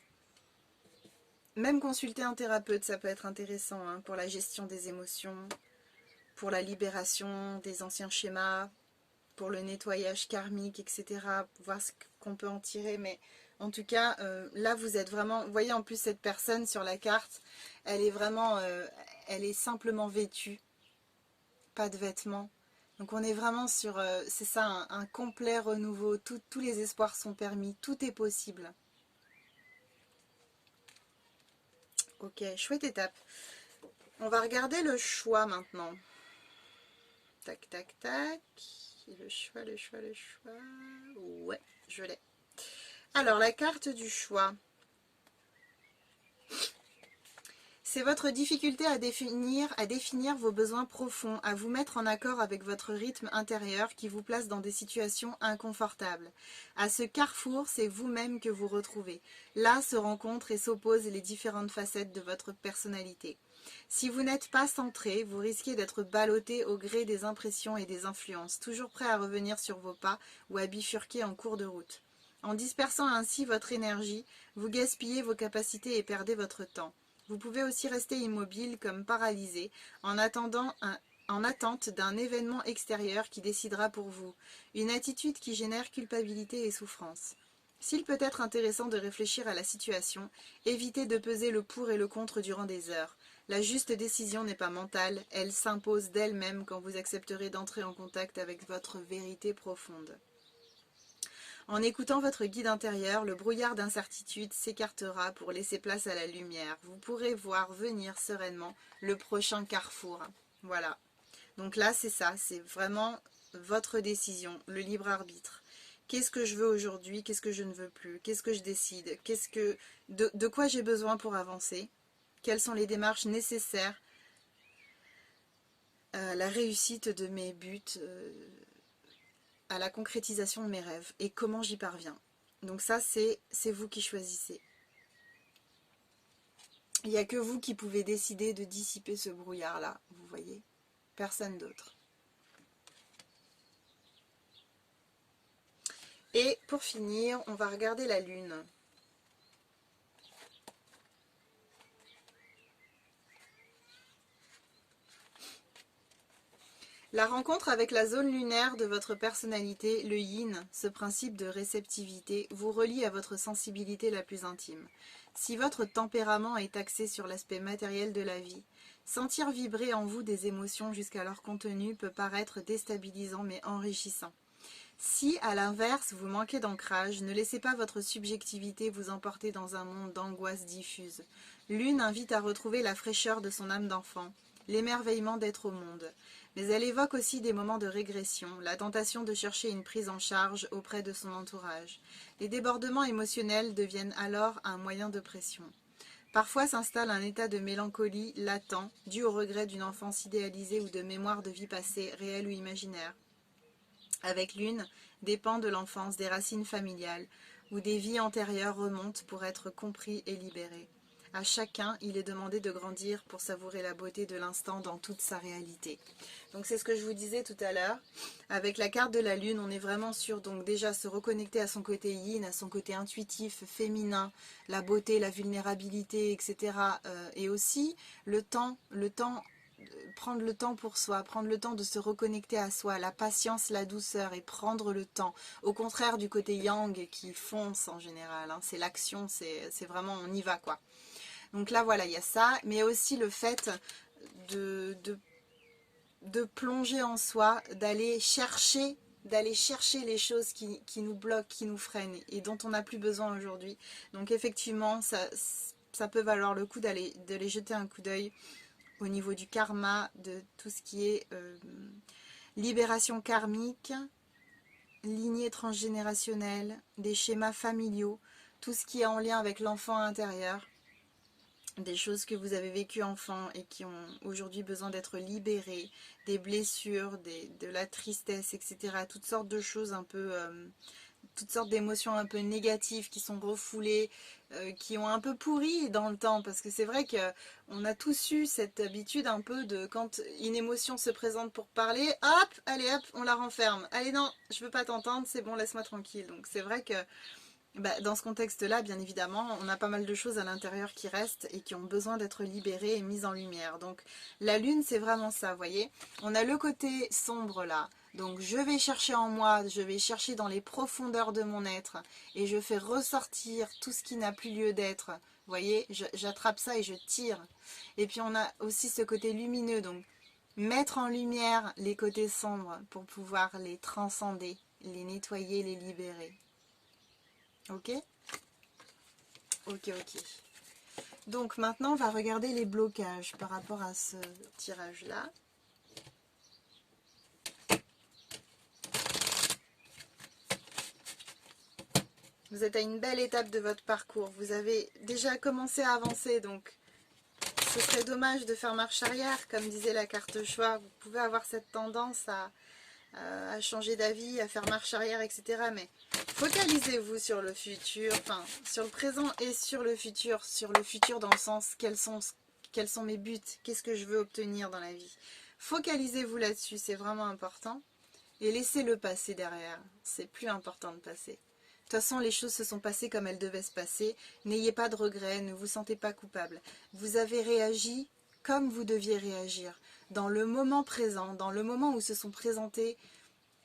Même consulter un thérapeute, ça peut être intéressant hein, pour la gestion des émotions, pour la libération des anciens schémas, pour le nettoyage karmique, etc. Voir ce qu'on peut en tirer. Mais en tout cas, là, vous êtes vraiment... Vous voyez, en plus, cette personne sur la carte, elle est vraiment... elle est simplement vêtue. Pas de vêtements. Donc on est vraiment sur... c'est ça, un complet renouveau. Tous les espoirs sont permis. Tout est possible. Ok, chouette étape. On va regarder le choix maintenant. Tac, tac, tac. Le choix, le choix, le choix. Ouais, je l'ai. Alors, la carte du choix. C'est votre difficulté à définir vos besoins profonds, à vous mettre en accord avec votre rythme intérieur qui vous place dans des situations inconfortables. À ce carrefour, c'est vous-même que vous retrouvez. Là se rencontrent et s'opposent les différentes facettes de votre personnalité. Si vous n'êtes pas centré, vous risquez d'être ballotté au gré des impressions et des influences, toujours prêt à revenir sur vos pas ou à bifurquer en cours de route. En dispersant ainsi votre énergie, vous gaspillez vos capacités et perdez votre temps. Vous pouvez aussi rester immobile comme paralysé en attente d'un événement extérieur qui décidera pour vous. Une attitude qui génère culpabilité et souffrance. S'il peut être intéressant de réfléchir à la situation, évitez de peser le pour et le contre durant des heures. La juste décision n'est pas mentale, elle s'impose d'elle-même quand vous accepterez d'entrer en contact avec votre vérité profonde. En écoutant votre guide intérieur, le brouillard d'incertitude s'écartera pour laisser place à la lumière. Vous pourrez voir venir sereinement le prochain carrefour. Voilà. Donc là, c'est ça, c'est vraiment votre décision, le libre arbitre. Qu'est-ce que je veux aujourd'hui? Qu'est-ce que je ne veux plus? Qu'est-ce que je décide? De quoi j'ai besoin pour avancer? Quelles sont les démarches nécessaires à la réussite de mes buts, à la concrétisation de mes rêves? Et comment j'y parviens? Donc ça, c'est vous qui choisissez. Il n'y a que vous qui pouvez décider de dissiper ce brouillard-là, vous voyez? Personne d'autre. Et pour finir, on va regarder la lune. La rencontre avec la zone lunaire de votre personnalité, le yin, ce principe de réceptivité, vous relie à votre sensibilité la plus intime. Si votre tempérament est axé sur l'aspect matériel de la vie, sentir vibrer en vous des émotions jusqu'à leur contenu peut paraître déstabilisant mais enrichissant. Si, à l'inverse, vous manquez d'ancrage, ne laissez pas votre subjectivité vous emporter dans un monde d'angoisse diffuse. L'une invite à retrouver la fraîcheur de son âme d'enfant, l'émerveillement d'être au monde. Mais elle évoque aussi des moments de régression, la tentation de chercher une prise en charge auprès de son entourage. Les débordements émotionnels deviennent alors un moyen de pression. Parfois s'installe un état de mélancolie latent, dû au regret d'une enfance idéalisée ou de mémoire de vie passée, réelle ou imaginaire. Avec l'une, des pans de l'enfance, des racines familiales, ou des vies antérieures remontent pour être compris et libérés. À chacun, il est demandé de grandir pour savourer la beauté de l'instant dans toute sa réalité. Donc c'est ce que je vous disais tout à l'heure. Avec la carte de la lune, on est vraiment sur donc déjà se reconnecter à son côté yin, à son côté intuitif, féminin, la beauté, la vulnérabilité, etc. Et aussi le temps, prendre le temps pour soi, prendre le temps de se reconnecter à soi, la patience, la douceur et prendre le temps. Au contraire du côté yang qui fonce en général, hein, c'est l'action, c'est vraiment on y va quoi. Donc là voilà, il y a ça, mais aussi le fait de plonger en soi, d'aller chercher les choses qui nous bloquent, qui nous freinent et dont on n'a plus besoin aujourd'hui. Donc effectivement, ça peut valoir le coup de les jeter un coup d'œil au niveau du karma, de tout ce qui est libération karmique, lignée transgénérationnelle, des schémas familiaux, tout ce qui est en lien avec l'enfant intérieur, des choses que vous avez vécues enfant et qui ont aujourd'hui besoin d'être libérées, des blessures, de la tristesse, etc. Toutes sortes de choses un peu... toutes sortes d'émotions un peu négatives qui sont refoulées, qui ont un peu pourri dans le temps, parce que c'est vrai qu'on a tous eu cette habitude un peu de quand une émotion se présente pour parler, hop, allez hop, on la renferme. Allez non, je veux pas t'entendre, c'est bon, laisse-moi tranquille. Donc c'est vrai que dans ce contexte-là, bien évidemment, on a pas mal de choses à l'intérieur qui restent et qui ont besoin d'être libérées et mises en lumière. Donc la lune, c'est vraiment ça, vous voyez. On a le côté sombre là. Donc je vais chercher en moi, je vais chercher dans les profondeurs de mon être et je fais ressortir tout ce qui n'a plus lieu d'être. Vous voyez, j'attrape ça et je tire. Et puis on a aussi ce côté lumineux, donc mettre en lumière les côtés sombres pour pouvoir les transcender, les nettoyer, les libérer. Ok? Ok, ok. Donc maintenant, on va regarder les blocages par rapport à ce tirage-là. Vous êtes à une belle étape de votre parcours. Vous avez déjà commencé à avancer, donc ce serait dommage de faire marche arrière, comme disait la carte choix. Vous pouvez avoir cette tendance à changer d'avis, à faire marche arrière, etc. Mais focalisez-vous sur le futur, enfin sur le présent et sur le futur dans le sens quels sont mes buts, qu'est-ce que je veux obtenir dans la vie. Focalisez-vous là-dessus, c'est vraiment important. Et laissez le passé derrière, c'est plus important de passer. De toute façon, les choses se sont passées comme elles devaient se passer. N'ayez pas de regrets, ne vous sentez pas coupable. Vous avez réagi comme vous deviez réagir. Dans le moment présent, dans le moment où se sont présentés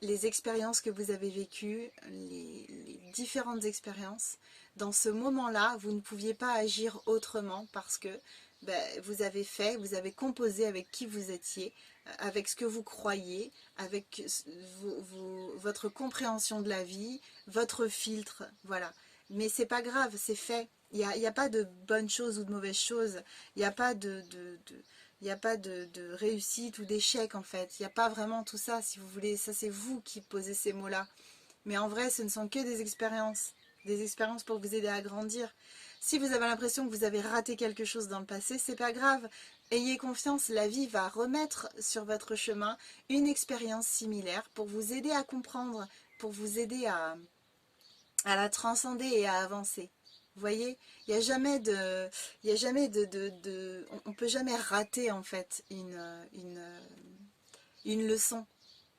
les expériences que vous avez vécues, les différentes expériences, dans ce moment-là, vous ne pouviez pas agir autrement parce que vous avez fait, vous avez composé avec qui vous étiez, avec ce que vous croyez, avec votre compréhension de la vie, votre filtre, voilà. Mais c'est pas grave, c'est fait. Il n'y a pas de bonnes choses ou de mauvaises choses. Il n'y a pas il n'y a pas de réussite ou d'échec en fait. Il n'y a pas vraiment tout ça, si vous voulez. Ça, c'est vous qui posez ces mots-là. Mais en vrai, ce ne sont que des expériences. Des expériences pour vous aider à grandir. Si vous avez l'impression que vous avez raté quelque chose dans le passé, c'est pas grave. Ayez confiance, la vie va remettre sur votre chemin une expérience similaire pour vous aider à comprendre, pour vous aider à la transcender et à avancer. Vous voyez, il n'y a jamais on peut jamais rater en fait une leçon.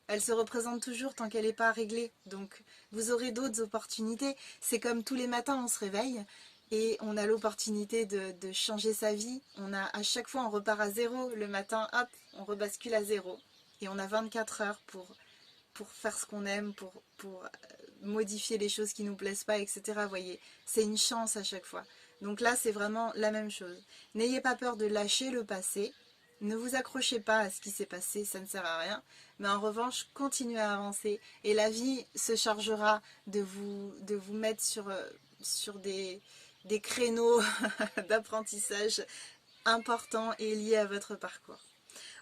Elle se représente toujours tant qu'elle n'est pas réglée. Donc vous aurez d'autres opportunités. C'est comme tous les matins on se réveille et on a l'opportunité de changer sa vie. À chaque fois on repart à zéro. Le matin, hop, on rebascule à zéro. Et on a 24 heures pour faire ce qu'on aime, pour modifier les choses qui ne nous plaisent pas, etc. Vous voyez, c'est une chance à chaque fois. Donc là, c'est vraiment la même chose. N'ayez pas peur de lâcher le passé. Ne vous accrochez pas à ce qui s'est passé, ça ne sert à rien. Mais en revanche, continuez à avancer. Et la vie se chargera de vous mettre sur des créneaux d'apprentissage importants et liés à votre parcours.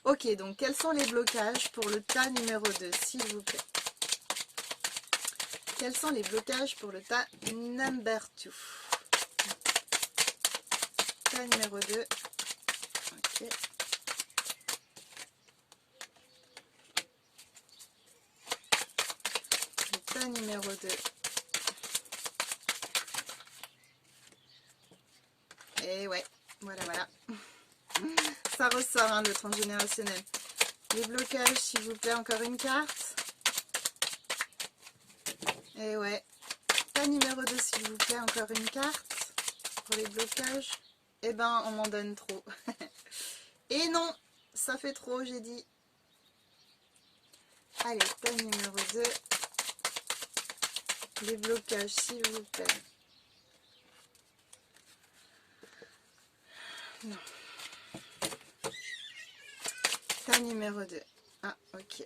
Ok, donc quels sont les blocages pour le tas numéro 2, s'il vous plaît? Quels sont les blocages pour le tas number 2? Tas numéro 2. Ok. Le tas numéro 2. Et ouais, voilà. Ça ressort, hein, le transgénérationnel. Les blocages, s'il vous plaît, encore une carte. Et ouais. Tas numéro 2, s'il vous plaît, encore une carte. Pour les blocages. Eh ben, on m'en donne trop. Et non, ça fait trop, j'ai dit. Allez, tas numéro 2. Les blocages, s'il vous plaît. Non. Tas numéro 2. Ah, ok.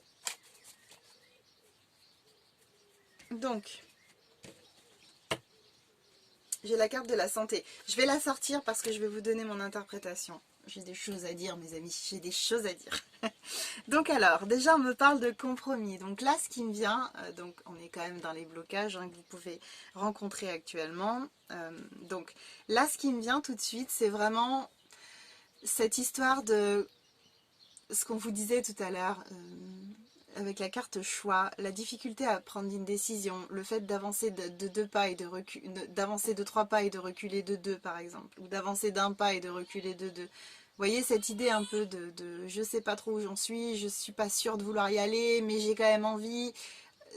Donc, j'ai la carte de la santé. Je vais la sortir parce que je vais vous donner mon interprétation. J'ai des choses à dire, mes amis. J'ai des choses à dire. Donc alors, déjà, on me parle de compromis. Donc là, ce qui me vient, donc on est quand même dans les blocages hein, que vous pouvez rencontrer actuellement. Donc là, ce qui me vient tout de suite, c'est vraiment cette histoire de ce qu'on vous disait tout à l'heure, avec la carte choix, la difficulté à prendre une décision, le fait d'avancer de 2 pas et d'avancer de 3 pas et de reculer de 2 par exemple, ou d'avancer d'1 pas et de reculer de 2. Vous voyez cette idée un peu de je sais pas trop où j'en suis, je suis pas sûre de vouloir y aller, mais j'ai quand même envie.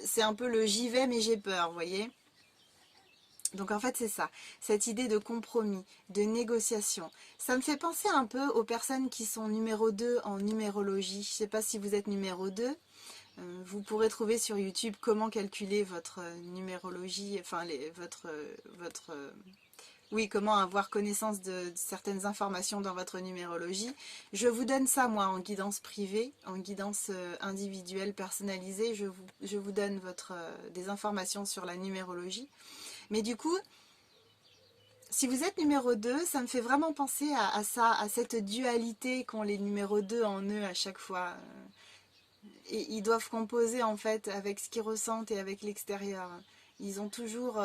C'est un peu le j'y vais mais j'ai peur, vous voyez. Donc en fait c'est ça, cette idée de compromis, de négociation. Ça me fait penser un peu aux personnes qui sont numéro 2 en numérologie. Je ne sais pas si vous êtes numéro 2. Vous pourrez trouver sur YouTube comment calculer votre numérologie, enfin oui, comment avoir connaissance de certaines informations dans votre numérologie. Je vous donne ça moi en guidance privée, en guidance individuelle, personnalisée. Je vous donne des informations sur la numérologie. Mais du coup, si vous êtes numéro 2, ça me fait vraiment penser à ça, à cette dualité qu'ont les numéros 2 en eux à chaque fois. Et ils doivent composer en fait avec ce qu'ils ressentent et avec l'extérieur. Ils ont toujours...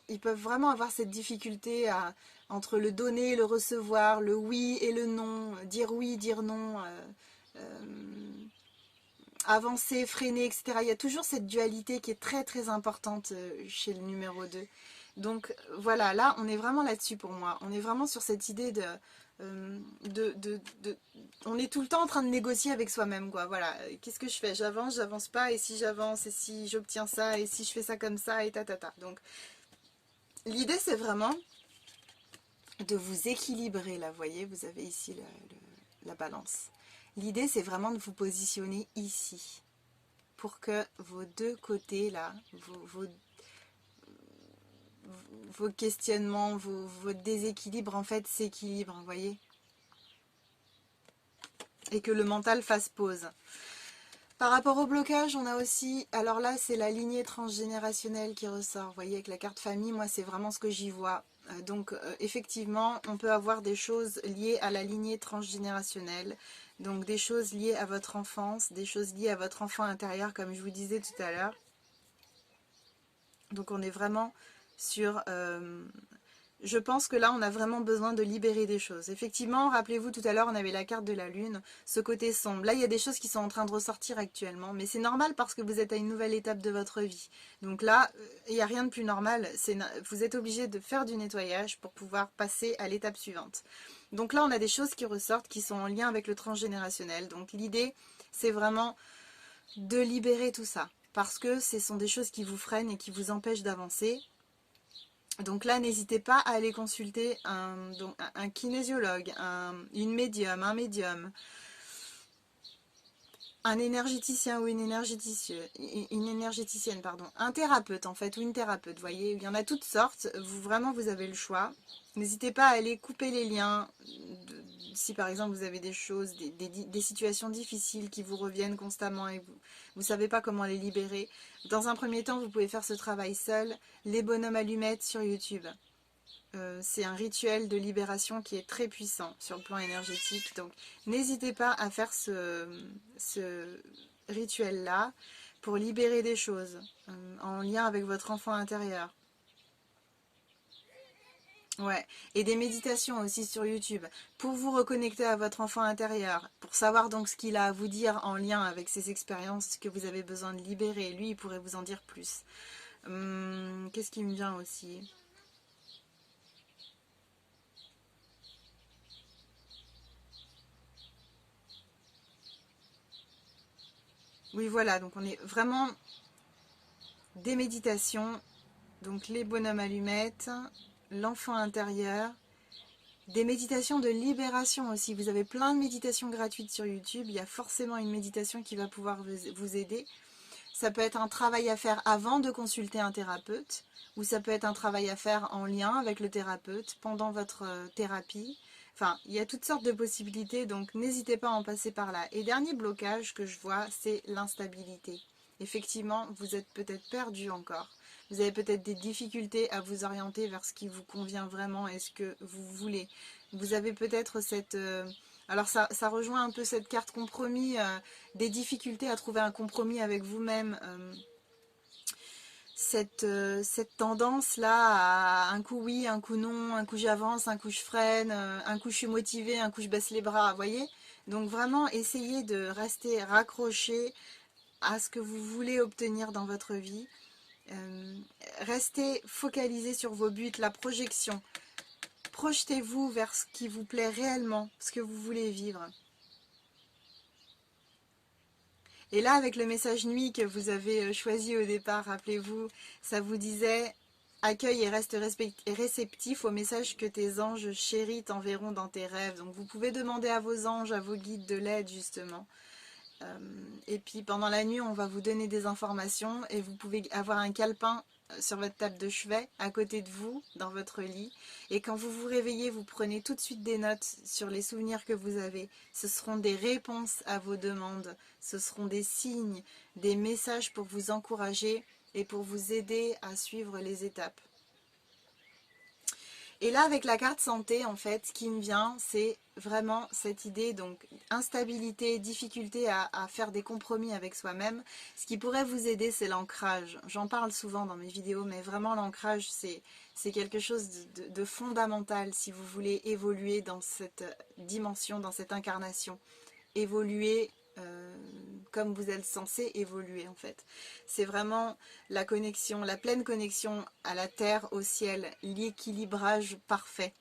ils peuvent vraiment avoir cette difficulté entre le donner, le recevoir, le oui et le non, dire oui, dire non, avancer, freiner, etc. Il y a toujours cette dualité qui est très très importante chez le numéro 2. Donc voilà, là on est vraiment là-dessus pour moi. On est vraiment sur cette idée on est tout le temps en train de négocier avec soi-même, quoi. Voilà, qu'est-ce que je fais? J'avance, j'avance pas, et si j'avance, et si j'obtiens ça, et si je fais ça comme ça, et ta. Donc l'idée c'est vraiment de vous équilibrer là, vous voyez, vous avez ici la balance. L'idée c'est vraiment de vous positionner ici. pour que vos deux côtés là, vos questionnements, vos déséquilibres en fait s'équilibrent, vous voyez, et que le mental fasse pause. Par rapport au blocage, on a aussi, alors là c'est la lignée transgénérationnelle qui ressort, vous voyez, avec la carte famille, moi c'est vraiment ce que j'y vois. Donc effectivement, on peut avoir des choses liées à la lignée transgénérationnelle, donc des choses liées à votre enfance, des choses liées à votre enfant intérieur, comme je vous disais tout à l'heure. Donc on est vraiment sur... je pense que là, on a vraiment besoin de libérer des choses. Effectivement, rappelez-vous, tout à l'heure, on avait la carte de la lune, ce côté sombre. Là, il y a des choses qui sont en train de ressortir actuellement, mais c'est normal parce que vous êtes à une nouvelle étape de votre vie. Donc là, il n'y a rien de plus normal. Vous êtes obligé de faire du nettoyage pour pouvoir passer à l'étape suivante. Donc là, on a des choses qui ressortent, qui sont en lien avec le transgénérationnel. Donc l'idée, c'est vraiment de libérer tout ça, parce que ce sont des choses qui vous freinent et qui vous empêchent d'avancer. Donc là, n'hésitez pas à aller consulter un kinésiologue, une médium, un médium, un énergéticien ou une énergéticienne, pardon, un thérapeute en fait, ou une thérapeute, vous voyez, il y en a toutes sortes, vraiment vous avez le choix. N'hésitez pas à aller couper les liens, si par exemple vous avez des choses, des situations difficiles qui vous reviennent constamment et vous ne savez pas comment les libérer. Dans un premier temps, vous pouvez faire ce travail seul, les bonhommes allumettes sur YouTube. C'est un rituel de libération qui est très puissant sur le plan énergétique. Donc n'hésitez pas à faire ce rituel-là pour libérer des choses en lien avec votre enfant intérieur. Ouais, et des méditations aussi sur YouTube pour vous reconnecter à votre enfant intérieur, pour savoir donc ce qu'il a à vous dire en lien avec ces expériences que vous avez besoin de libérer. Lui, il pourrait vous en dire plus. Qu'est-ce qui me vient aussi ? Oui, voilà, donc on est vraiment des méditations, donc les bonhommes allumettes, l'enfant intérieur, des méditations de libération aussi. Vous avez plein de méditations gratuites sur YouTube, il y a forcément une méditation qui va pouvoir vous aider. Ça peut être un travail à faire avant de consulter un thérapeute, ou ça peut être un travail à faire en lien avec le thérapeute pendant votre thérapie. Enfin, il y a toutes sortes de possibilités, donc n'hésitez pas à en passer par là. Et dernier blocage que je vois, c'est l'instabilité. Effectivement, vous êtes peut-être perdu encore. Vous avez peut-être des difficultés à vous orienter vers ce qui vous convient vraiment et ce que vous voulez. Vous avez peut-être cette... alors ça rejoint un peu cette carte compromis, des difficultés à trouver un compromis avec vous-même. Cette tendance-là à un coup oui, un coup non, un coup j'avance, un coup je freine, un coup je suis motivée, un coup je baisse les bras, vous voyez? Donc vraiment, essayez de rester raccroché à ce que vous voulez obtenir dans votre vie. Restez focalisé sur vos buts, la projection. Projetez-vous vers ce qui vous plaît réellement, ce que vous voulez vivre. Et là, avec le message nuit que vous avez choisi au départ, rappelez-vous, ça vous disait « Accueille et reste réceptif au message que tes anges chéris t'enverront dans tes rêves. » Donc vous pouvez demander à vos anges, à vos guides de l'aide justement. Et puis pendant la nuit, on va vous donner des informations et vous pouvez avoir un calepin sur votre table de chevet à côté de vous, dans votre lit. Et quand vous vous réveillez, vous prenez tout de suite des notes sur les souvenirs que vous avez. Ce seront des réponses à vos demandes, ce seront des signes, des messages pour vous encourager et pour vous aider à suivre les étapes. Et là, avec la carte santé, en fait, ce qui me vient, c'est vraiment cette idée, donc instabilité, difficulté à faire des compromis avec soi-même. Ce qui pourrait vous aider, c'est l'ancrage. J'en parle souvent dans mes vidéos, mais vraiment l'ancrage, c'est quelque chose de fondamental si vous voulez évoluer dans cette dimension, dans cette incarnation. Évoluer comme vous êtes censé évoluer en fait. C'est vraiment la connexion, la pleine connexion à la terre, au ciel, l'équilibrage parfait.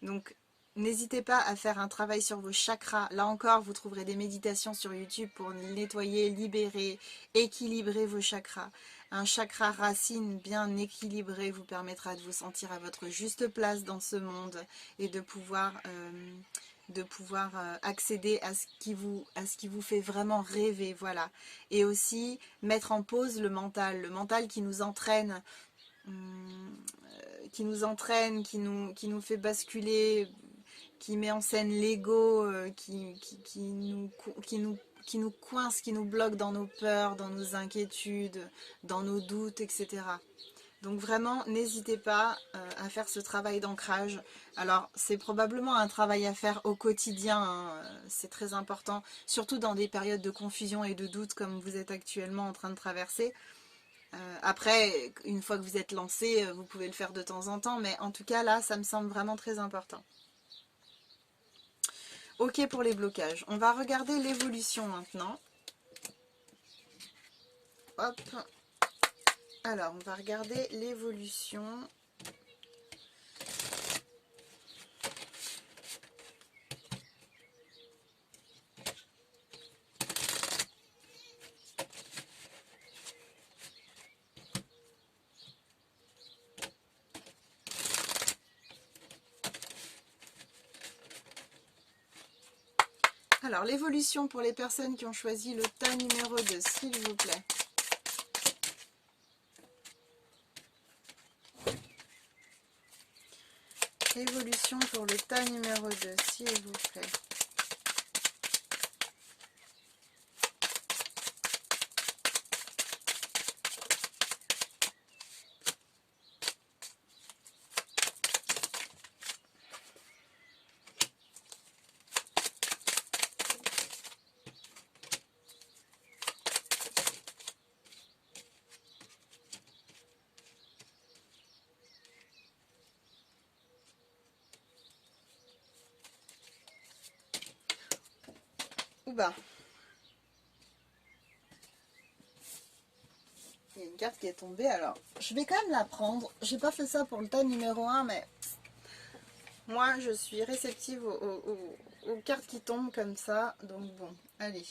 Donc n'hésitez pas à faire un travail sur vos chakras. Là encore, vous trouverez des méditations sur YouTube pour nettoyer, libérer, équilibrer vos chakras. Un chakra racine bien équilibré vous permettra de vous sentir à votre juste place dans ce monde et de pouvoir de pouvoir accéder à ce qui vous fait vraiment rêver, voilà. Et aussi mettre en pause le mental qui nous entraîne, qui nous fait basculer, qui met en scène l'ego, qui nous coince, qui nous bloque dans nos peurs, dans nos inquiétudes, dans nos doutes, etc. Donc vraiment, n'hésitez pas à faire ce travail d'ancrage. Alors, c'est probablement un travail à faire au quotidien, hein, c'est très important, surtout dans des périodes de confusion et de doute comme vous êtes actuellement en train de traverser. Après, une fois que vous êtes lancé, vous pouvez le faire de temps en temps, mais en tout cas, là, ça me semble vraiment très important. Ok pour les blocages. On va regarder l'évolution maintenant. Hop. Alors, on va regarder l'évolution. Alors, l'évolution pour les personnes qui ont choisi le tas numéro 2, s'il vous plaît. Évolution pour le tas numéro 2, s'il vous plaît. Ouba. Il y a une carte qui est tombée, alors je vais quand même la prendre. J'ai pas fait ça pour le tas numéro 1, mais moi je suis réceptive aux cartes qui tombent comme ça. Donc bon, allez.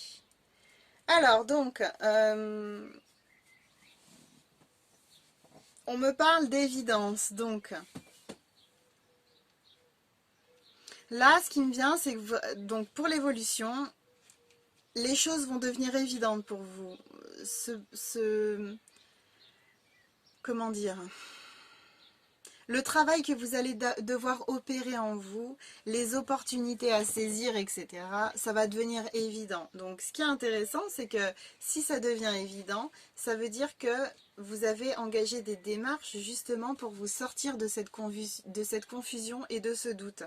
Alors donc, on me parle d'évidence, donc là ce qui me vient c'est que donc pour l'évolution, les choses vont devenir évidentes pour vous. Comment dire, le travail que vous allez devoir opérer en vous, les opportunités à saisir, etc., ça va devenir évident. Donc ce qui est intéressant, c'est que si ça devient évident, ça veut dire que vous avez engagé des démarches justement pour vous sortir de cette confusion et de ce doute.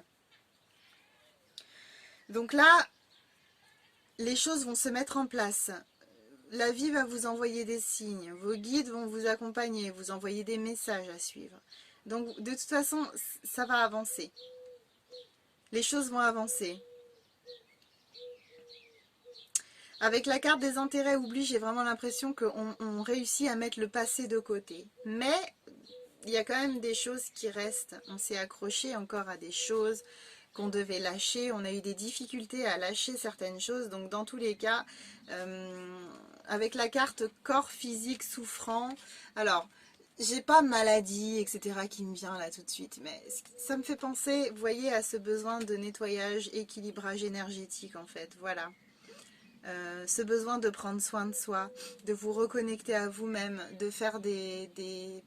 Donc là, les choses vont se mettre en place. La vie va vous envoyer des signes, vos guides vont vous accompagner, vous envoyer des messages à suivre. Donc de toute façon, ça va avancer. Les choses vont avancer. Avec la carte des intérêts oubliés, j'ai vraiment l'impression qu'on réussit à mettre le passé de côté. Mais il y a quand même des choses qui restent. On s'est accroché encore à des choses qu'on devait lâcher. On a eu des difficultés à lâcher certaines choses. Donc dans tous les cas, avec la carte corps physique souffrant, alors j'ai pas maladie, etc. qui me vient là tout de suite, mais ça me fait penser, vous voyez, à ce besoin de nettoyage, équilibrage énergétique en fait, voilà. Ce besoin de prendre soin de soi, de vous reconnecter à vous-même, de faire des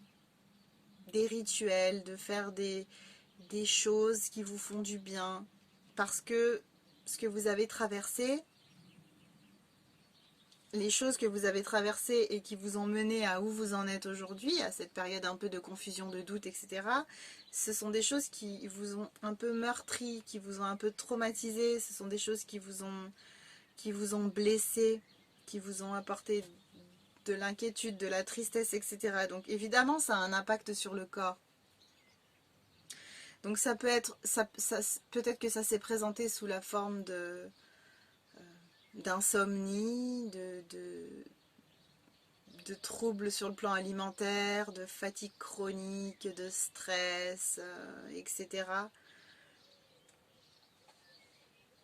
rituels, de faire des choses qui vous font du bien, parce que ce que vous avez traversé, les choses que vous avez traversées et qui vous ont mené à où vous en êtes aujourd'hui, à cette période un peu de confusion, de doute, etc., ce sont des choses qui vous ont un peu meurtri, qui vous ont un peu traumatisé, ce sont des choses qui vous ont blessé, qui vous ont apporté de l'inquiétude, de la tristesse, etc. Donc évidemment, ça a un impact sur le corps. Donc ça peut être, peut-être que ça s'est présenté sous la forme d'insomnie, de troubles sur le plan alimentaire, de fatigue chronique, de stress, etc.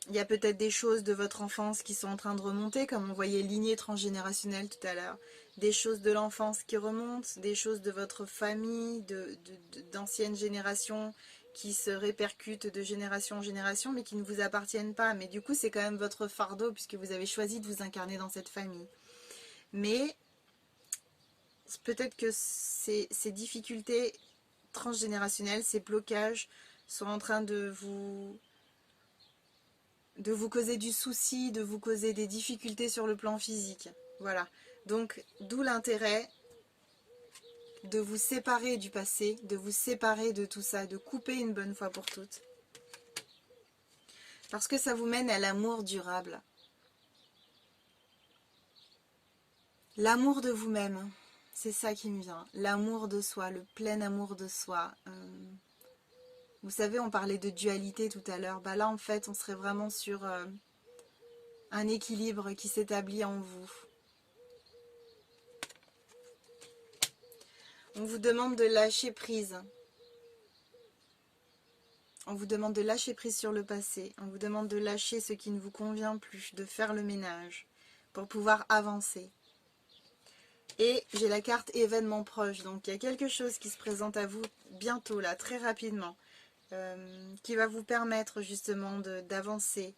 Il y a peut-être des choses de votre enfance qui sont en train de remonter, comme on voyait lignée transgénérationnelle tout à l'heure. Des choses de l'enfance qui remontent, des choses de votre famille, d'anciennes générations qui se répercutent de génération en génération, mais qui ne vous appartiennent pas. Mais du coup, c'est quand même votre fardeau, puisque vous avez choisi de vous incarner dans cette famille. Mais peut-être que ces difficultés transgénérationnelles, ces blocages, sont en train de vous causer du souci, de vous causer des difficultés sur le plan physique. Voilà. Donc, d'où l'intérêt de vous séparer du passé, de vous séparer de tout ça, de couper une bonne fois pour toutes. Parce que ça vous mène à l'amour durable. L'amour de vous-même, c'est ça qui me vient. L'amour de soi, le plein amour de soi. Vous savez, on parlait de dualité tout à l'heure. Bah là, en fait, on serait vraiment sur un équilibre qui s'établit en vous. On vous demande de lâcher prise. On vous demande de lâcher prise sur le passé. On vous demande de lâcher ce qui ne vous convient plus, de faire le ménage pour pouvoir avancer. Et j'ai la carte événement proche. Donc il y a quelque chose qui se présente à vous bientôt, là, très rapidement, qui va vous permettre justement d'avancer.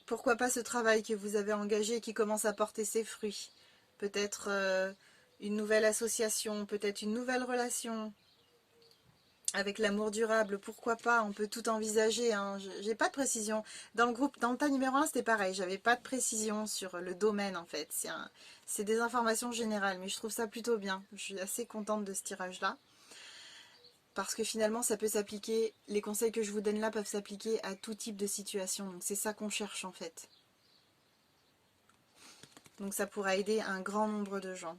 Pourquoi pas ce travail que vous avez engagé et qui commence à porter ses fruits. Peut-être une nouvelle association, peut-être une nouvelle relation avec l'amour durable, pourquoi pas, on peut tout envisager, hein. J'ai pas de précision. Dans le tas numéro 1, c'était pareil, j'avais pas de précision sur le domaine en fait. C'est des informations générales, mais je trouve ça plutôt bien. Je suis assez contente de ce tirage-là. Parce que finalement, ça peut s'appliquer, les conseils que je vous donne là peuvent s'appliquer à tout type de situation. Donc c'est ça qu'on cherche en fait. Donc ça pourra aider un grand nombre de gens.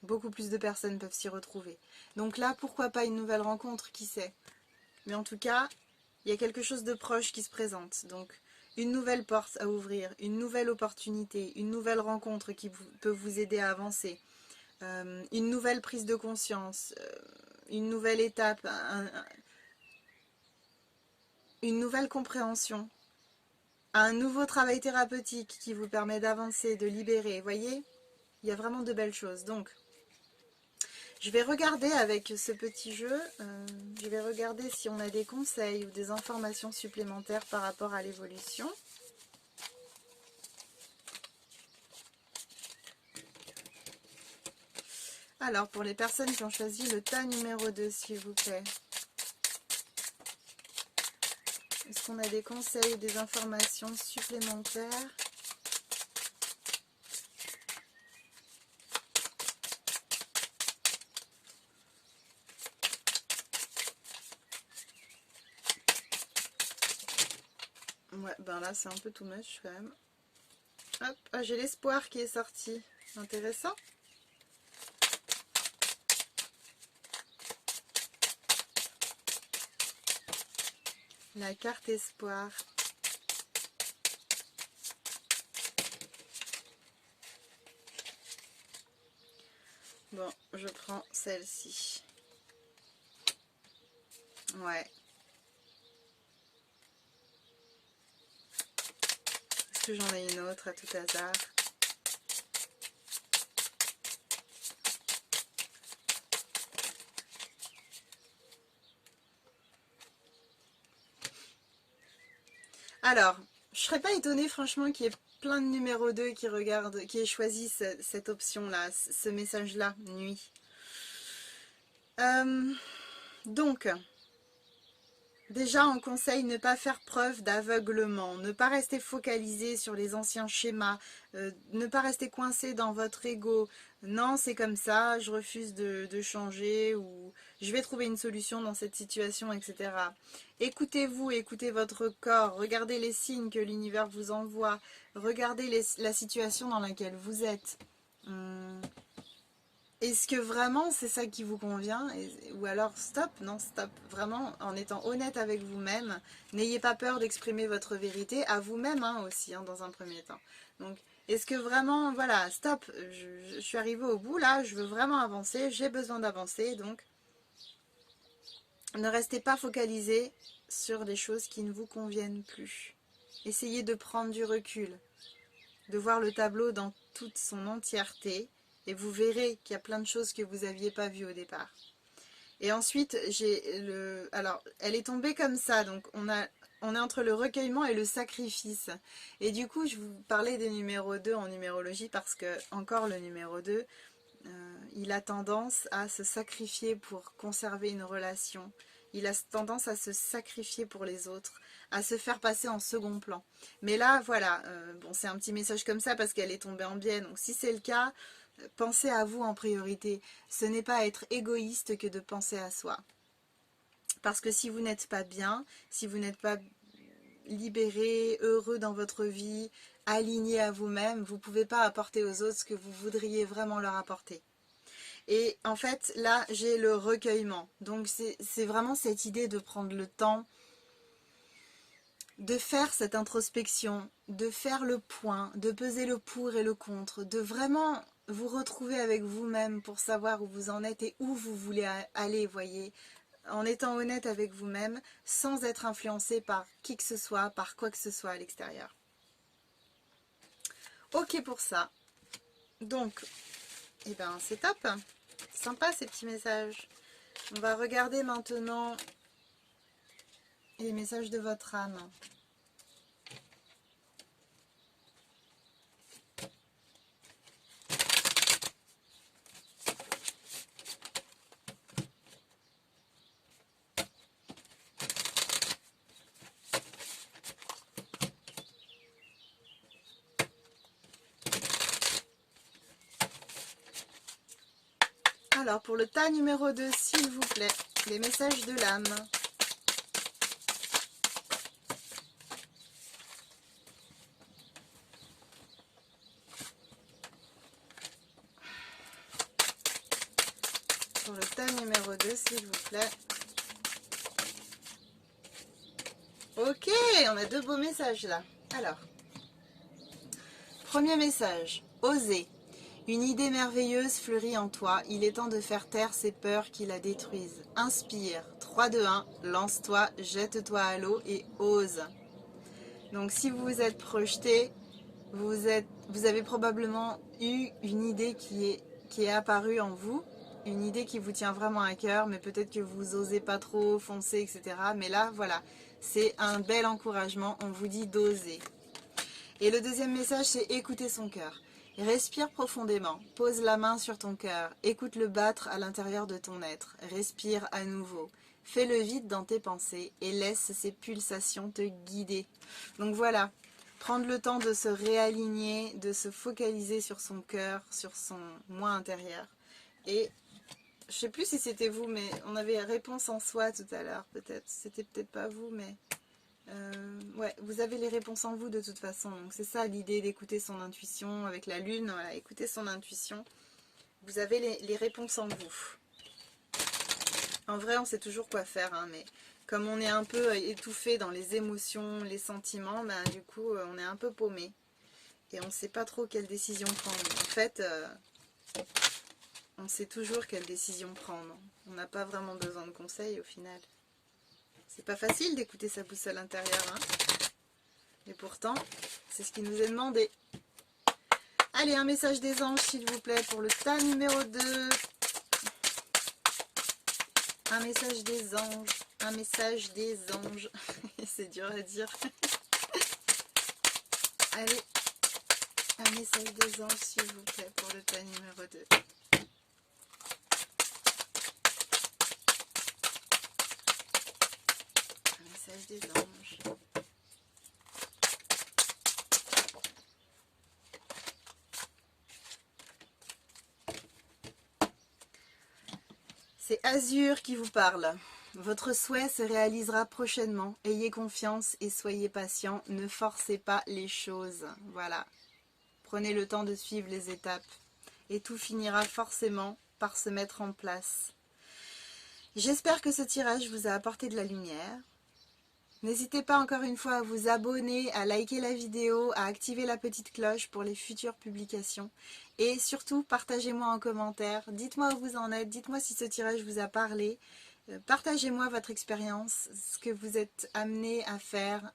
Beaucoup plus de personnes peuvent s'y retrouver. Donc là, pourquoi pas une nouvelle rencontre, qui sait? Mais en tout cas, il y a quelque chose de proche qui se présente. Donc une nouvelle porte à ouvrir, une nouvelle opportunité, une nouvelle rencontre qui peut vous aider à avancer. Une nouvelle prise de conscience, une nouvelle étape, une nouvelle compréhension. Un nouveau travail thérapeutique qui vous permet d'avancer, de libérer. Vous voyez, il y a vraiment de belles choses. Donc, je vais regarder avec ce petit jeu, je vais regarder si on a des conseils ou des informations supplémentaires par rapport à l'évolution. Alors, pour les personnes qui ont choisi le tas numéro 2, s'il vous plaît. Est-ce qu'on a des conseils ou des informations supplémentaires ? Ouais, ben là c'est un peu too much quand même. Hop, ah, j'ai l'espoir qui est sorti. Intéressant. La carte espoir. Bon, je prends celle-ci. Ouais. Est-ce que j'en ai une autre à tout hasard? Alors, je serais pas étonnée franchement qu'il y ait plein de numéro 2 qui regardent, qui aient choisi cette option-là, ce message-là, nuit. Donc, déjà on conseille ne pas faire preuve d'aveuglement, ne pas rester focalisé sur les anciens schémas, ne pas rester coincé dans votre ego. Non, c'est comme ça, je refuse de changer ou je vais trouver une solution dans cette situation, etc. Écoutez-vous, écoutez votre corps, regardez les signes que l'univers vous envoie, regardez la situation dans laquelle vous êtes. Est-ce que vraiment c'est ça qui vous convient? Ou alors stop, non stop, vraiment en étant honnête avec vous-même, n'ayez pas peur d'exprimer votre vérité à vous-même aussi, dans un premier temps. Donc est-ce que vraiment, voilà, stop, je suis arrivée au bout là, je veux vraiment avancer, j'ai besoin d'avancer, donc ne restez pas focalisé sur des choses qui ne vous conviennent plus. Essayez de prendre du recul, de voir le tableau dans toute son entièreté, et vous verrez qu'il y a plein de choses que vous n'aviez pas vues au départ. Et ensuite, alors, elle est tombée comme ça, donc on est entre le recueillement et le sacrifice. Et du coup, je vous parlais des numéros 2 en numérologie parce que, encore le numéro 2, il a tendance à se sacrifier pour conserver une relation. Il a tendance à se sacrifier pour les autres, à se faire passer en second plan. Mais là, voilà, bon, c'est un petit message comme ça parce qu'elle est tombée en biais. Donc si c'est le cas, pensez à vous en priorité. Ce n'est pas être égoïste que de penser à soi. Parce que si vous n'êtes pas bien, si vous n'êtes pas libéré, heureux dans votre vie, aligné à vous-même, vous ne pouvez pas apporter aux autres ce que vous voudriez vraiment leur apporter. Et en fait, là, j'ai le recueillement. Donc, c'est vraiment cette idée de prendre le temps de faire cette introspection, de faire le point, de peser le pour et le contre, de vraiment vous retrouver avec vous-même pour savoir où vous en êtes et où vous voulez aller, voyez, en étant honnête avec vous-même, sans être influencé par qui que ce soit, par quoi que ce soit à l'extérieur. Ok pour ça. Donc, eh ben, c'est top. Sympa ces petits messages. On va regarder maintenant les messages de votre âme. Alors, pour le tas numéro 2, s'il vous plaît, les messages de l'âme. Pour le tas numéro 2, s'il vous plaît. Ok, on a deux beaux messages là. Alors, premier message, oser. Une idée merveilleuse fleurit en toi, il est temps de faire taire ces peurs qui la détruisent. Inspire, 3, 2, 1, lance-toi, jette-toi à l'eau et ose. Donc si vous vous êtes projeté, vous avez probablement eu une idée qui est apparue en vous, une idée qui vous tient vraiment à cœur, mais peut-être que vous osez pas trop foncer, etc. Mais là, voilà, c'est un bel encouragement, on vous dit d'oser. Et le deuxième message, c'est écouter son cœur. Respire profondément, pose la main sur ton cœur, écoute-le battre à l'intérieur de ton être, respire à nouveau. Fais le vide dans tes pensées et laisse ces pulsations te guider. Donc voilà, prendre le temps de se réaligner, de se focaliser sur son cœur, sur son moi intérieur. Et je sais plus si c'était vous, mais on avait réponse en soi tout à l'heure, peut-être. C'était peut-être pas vous, mais... ouais, vous avez les réponses en vous de toute façon. Donc c'est ça l'idée d'écouter son intuition avec la lune. Voilà, écouter son intuition. Vous avez les réponses en vous. En vrai, on sait toujours quoi faire, hein, mais comme on est un peu étouffé dans les émotions, les sentiments, ben, du coup, on est un peu paumé. Et on ne sait pas trop quelle décision prendre. En fait, on sait toujours quelle décision prendre. On n'a pas vraiment besoin de conseils au final. C'est pas facile d'écouter sa boussole intérieure, hein. Et pourtant, c'est ce qui nous est demandé. Allez, un message des anges, s'il vous plaît, pour le tas numéro 2. Un message des anges. Un message des anges. C'est dur à dire. Allez, un message des anges, s'il vous plaît, pour le tas numéro 2. Un message des anges. C'est Azur qui vous parle. Votre souhait se réalisera prochainement. Ayez confiance et soyez patient. Ne forcez pas les choses. Voilà. Prenez le temps de suivre les étapes. Et tout finira forcément par se mettre en place. J'espère que ce tirage vous a apporté de la lumière. N'hésitez pas encore une fois à vous abonner, à liker la vidéo, à activer la petite cloche pour les futures publications. Et surtout, partagez-moi en commentaire, dites-moi où vous en êtes, dites-moi si ce tirage vous a parlé. Partagez-moi votre expérience, ce que vous êtes amené à faire,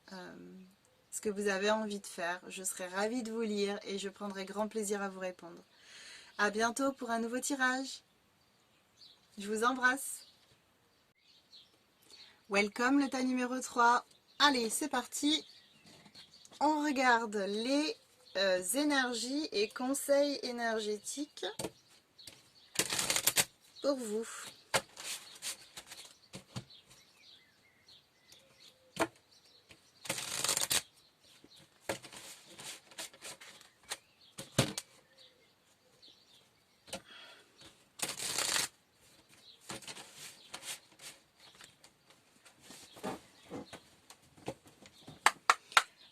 ce que vous avez envie de faire. Je serai ravie de vous lire et je prendrai grand plaisir à vous répondre. À bientôt pour un nouveau tirage. Je vous embrasse. Welcome le tas numéro 3. Allez, c'est parti. On regarde les énergies et conseils énergétiques pour vous.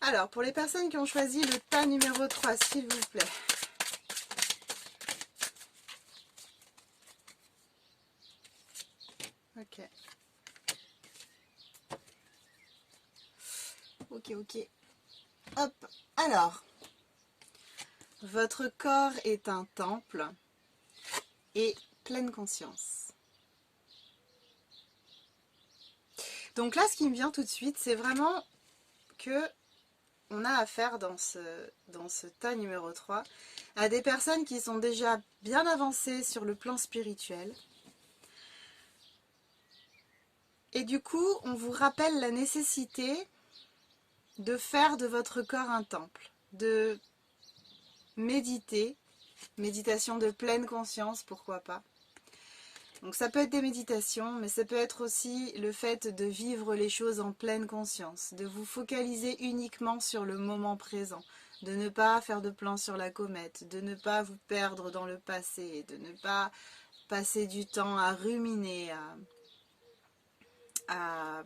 Alors, pour les personnes qui ont choisi le tas numéro 3, s'il vous plaît. Ok. Ok. Hop. Alors, votre corps est un temple et pleine conscience. Donc là, ce qui me vient tout de suite, c'est vraiment que on a affaire dans ce tas numéro 3 à des personnes qui sont déjà bien avancées sur le plan spirituel. Et du coup, on vous rappelle la nécessité de faire de votre corps un temple, de méditer, méditation de pleine conscience, pourquoi pas. Donc ça peut être des méditations, mais ça peut être aussi le fait de vivre les choses en pleine conscience, de vous focaliser uniquement sur le moment présent, de ne pas faire de plans sur la comète, de ne pas vous perdre dans le passé, de ne pas passer du temps à ruminer, à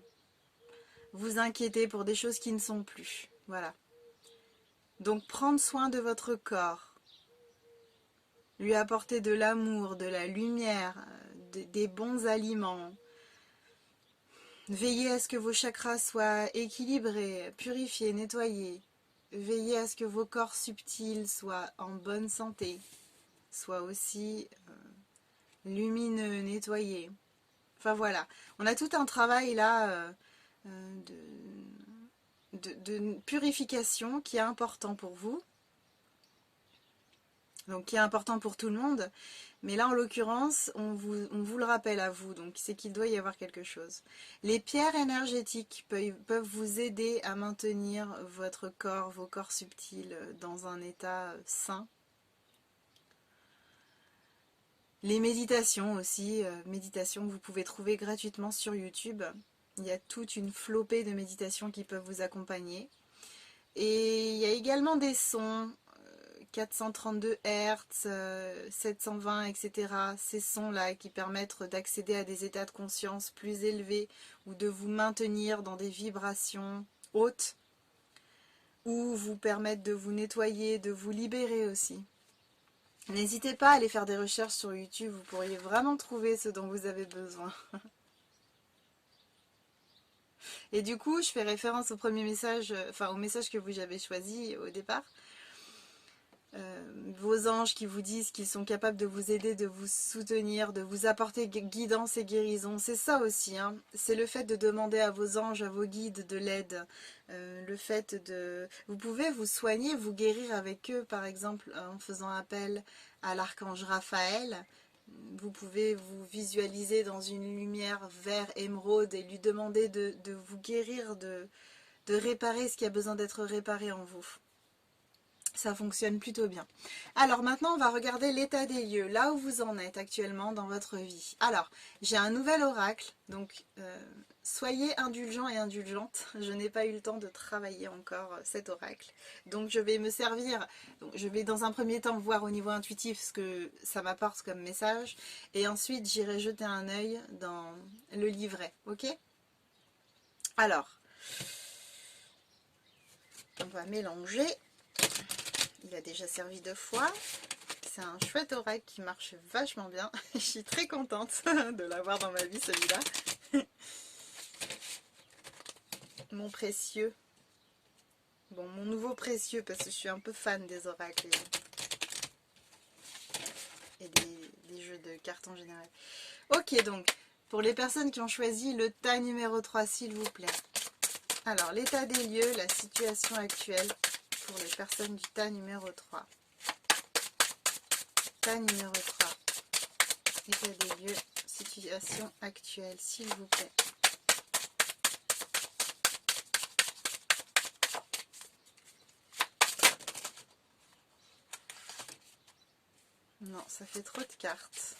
vous inquiéter pour des choses qui ne sont plus. Voilà. Donc prendre soin de votre corps, lui apporter de l'amour, de la lumière, des bons aliments. Veillez à ce que vos chakras soient équilibrés, purifiés, nettoyés. Veillez à ce que vos corps subtils soient en bonne santé, soient aussi lumineux, nettoyés. Enfin voilà, on a tout un travail là de purification qui est important pour vous. Donc qui est important pour tout le monde, mais là en l'occurrence on vous le rappelle à vous, donc c'est qu'il doit y avoir quelque chose. Les pierres énergétiques peuvent vous aider à maintenir votre corps, vos corps subtils dans un état sain. Les méditations aussi, méditations que vous pouvez trouver gratuitement sur YouTube. Il y a toute une flopée de méditations qui peuvent vous accompagner. Et il y a également des sons, 432 Hz, 720, etc. Ces sons-là qui permettent d'accéder à des états de conscience plus élevés ou de vous maintenir dans des vibrations hautes ou vous permettent de vous nettoyer, de vous libérer aussi. N'hésitez pas à aller faire des recherches sur YouTube, vous pourriez vraiment trouver ce dont vous avez besoin. Et du coup, je fais référence au premier message, au message que vous avez choisi au départ. Vos anges qui vous disent qu'ils sont capables de vous aider, de vous soutenir, de vous apporter guidance et guérison. C'est ça aussi, hein. C'est le fait de demander à vos anges, à vos guides de l'aide. Le fait de... Vous pouvez vous soigner, vous guérir avec eux, par exemple, en faisant appel à l'archange Raphaël. Vous pouvez vous visualiser dans une lumière vert émeraude et lui demander de vous guérir, de réparer ce qui a besoin d'être réparé en vous. Ça fonctionne plutôt bien. Alors maintenant, on va regarder l'état des lieux, là où vous en êtes actuellement dans votre vie. Alors, j'ai un nouvel oracle, donc soyez indulgents et indulgentes. Je n'ai pas eu le temps de travailler encore cet oracle. Donc je vais me servir, donc, je vais dans un premier temps voir au niveau intuitif ce que ça m'apporte comme message. Et ensuite, j'irai jeter un œil dans le livret, ok? Alors, on va mélanger. Il a déjà servi 2 fois. C'est un chouette oracle qui marche vachement bien. Je suis très contente de l'avoir dans ma vie, celui-là. Mon précieux. Bon, mon nouveau précieux, parce que je suis un peu fan des oracles et des jeux de cartes en général. Ok, donc, pour les personnes qui ont choisi le tas numéro 3, s'il vous plaît. Alors, l'état des lieux, la situation actuelle pour les personnes du tas numéro 3. Tas numéro 3. État des lieux, situation actuelle, s'il vous plaît. Non, ça fait trop de cartes.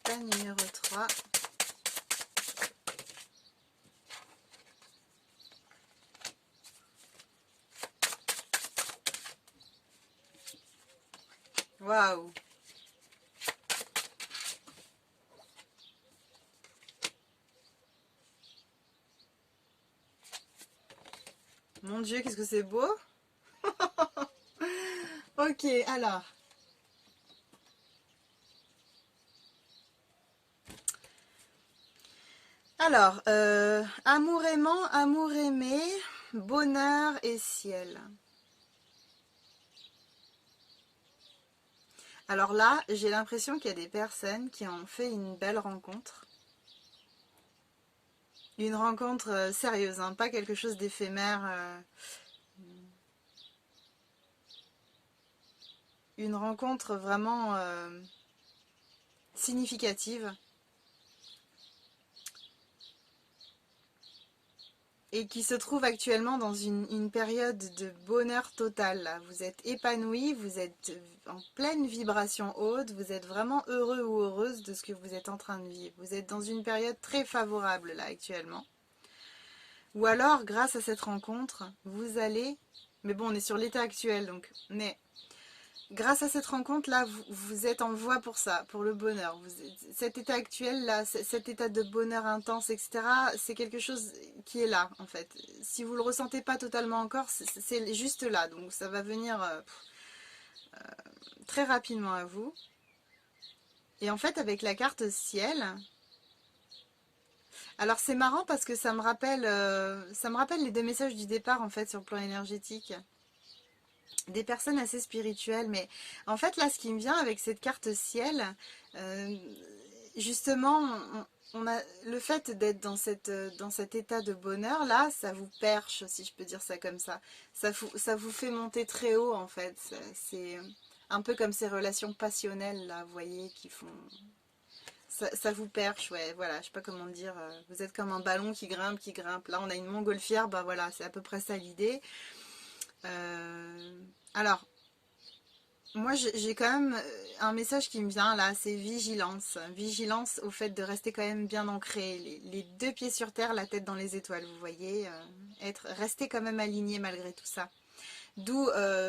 La numéro 3. Waouh! Mon Dieu, qu'est-ce que c'est beau! Ok, alors. Alors, amour aimant, amour aimé, bonheur et ciel. Alors là, j'ai l'impression qu'il y a des personnes qui ont fait une belle rencontre. Une rencontre sérieuse, hein, pas quelque chose d'éphémère. Une rencontre vraiment significative. Et qui se trouve actuellement dans une période de bonheur total. Là. Vous êtes épanoui, vous êtes en pleine vibration haute, vous êtes vraiment heureux ou heureuse de ce que vous êtes en train de vivre. Vous êtes dans une période très favorable là actuellement. Ou alors, grâce à cette rencontre, vous allez... Mais bon, on est sur l'état actuel, donc... Mais grâce à cette rencontre-là, vous êtes en voie pour ça, pour le bonheur. Cet état actuel-là, cet état de bonheur intense, etc., c'est quelque chose qui est là, en fait. Si vous ne le ressentez pas totalement encore, c'est juste là. Donc ça va venir très rapidement à vous. Et en fait, avec la carte ciel... Alors c'est marrant parce que ça me rappelle les deux messages du départ, en fait, sur le plan énergétique. Des personnes assez spirituelles, mais en fait là ce qui me vient avec cette carte ciel, euh, justement on a le fait d'être dans cet état de bonheur là, ça vous perche si je peux dire ça comme ça vous fait monter très haut en fait, c'est un peu comme ces relations passionnelles là, vous voyez, qui font... Ça vous perche, ouais, voilà, je sais pas comment dire, vous êtes comme un ballon qui grimpe, là on a une montgolfière, bah voilà, c'est à peu près ça l'idée. Alors, moi, j'ai quand même un message qui me vient là, c'est vigilance. Vigilance au fait de rester quand même bien ancré, les deux pieds sur terre, la tête dans les étoiles, vous voyez, rester quand même aligné malgré tout ça. D'où,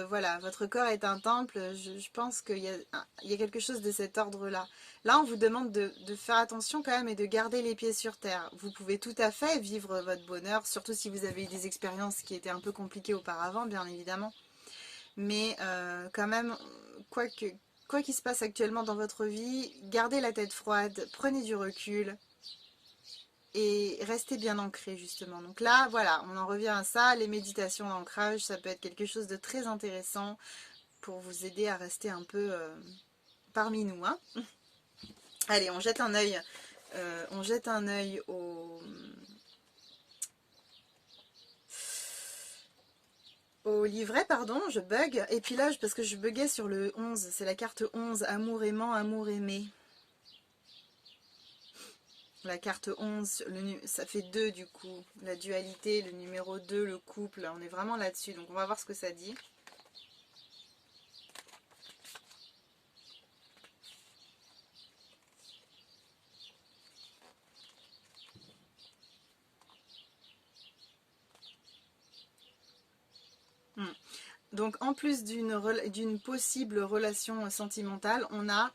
voilà, votre corps est un temple, je pense il y a quelque chose de cet ordre-là. Là, on vous demande de faire attention quand même et de garder les pieds sur terre. Vous pouvez tout à fait vivre votre bonheur, surtout si vous avez eu des expériences qui étaient un peu compliquées auparavant, bien évidemment. Mais quand même, quoi qu'il se passe actuellement dans votre vie, gardez la tête froide, prenez du recul et restez bien ancré justement. Donc là, voilà, on en revient à ça, les méditations d'ancrage, ça peut être quelque chose de très intéressant pour vous aider à rester un peu parmi nous. Hein. Allez, on jette un œil au livret, pardon, je bug. Et puis là, parce que je buguais sur le 11, c'est la carte 11, amour aimant, amour aimé. La carte 11, ça fait 2 du coup. La dualité, le numéro 2, le couple, on est vraiment là-dessus. Donc on va voir ce que ça dit. Donc en plus d'une possible relation sentimentale, on a...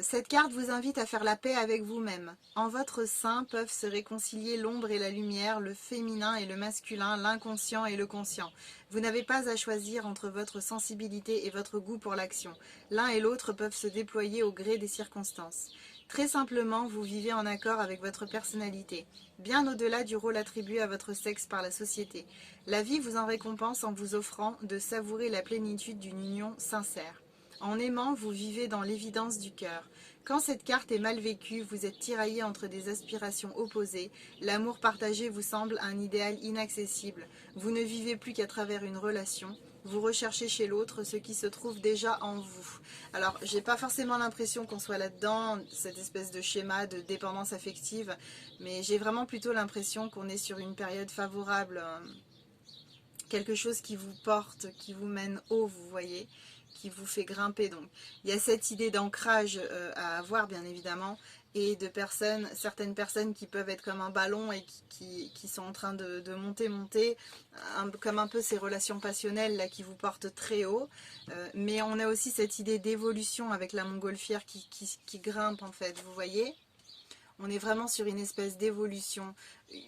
cette carte vous invite à faire la paix avec vous-même. En votre sein peuvent se réconcilier l'ombre et la lumière, le féminin et le masculin, l'inconscient et le conscient. Vous n'avez pas à choisir entre votre sensibilité et votre goût pour l'action. L'un et l'autre peuvent se déployer au gré des circonstances. Très simplement, vous vivez en accord avec votre personnalité, bien au-delà du rôle attribué à votre sexe par la société. La vie vous en récompense en vous offrant de savourer la plénitude d'une union sincère. En aimant, vous vivez dans l'évidence du cœur. Quand cette carte est mal vécue, vous êtes tiraillé entre des aspirations opposées. L'amour partagé vous semble un idéal inaccessible. Vous ne vivez plus qu'à travers une relation. Vous recherchez chez l'autre ce qui se trouve déjà en vous. Alors, j'ai pas forcément l'impression qu'on soit là-dedans, cette espèce de schéma de dépendance affective, mais j'ai vraiment plutôt l'impression qu'on est sur une période favorable quelque chose qui vous porte, qui vous mène haut, vous voyez, qui vous fait grimper. Donc il y a cette idée d'ancrage à avoir bien évidemment, et de personnes, certaines personnes qui peuvent être comme un ballon et qui sont en train de monter, comme un peu ces relations passionnelles là qui vous portent très haut. Mais on a aussi cette idée d'évolution avec la montgolfière qui grimpe en fait, vous voyez. On est vraiment sur une espèce d'évolution,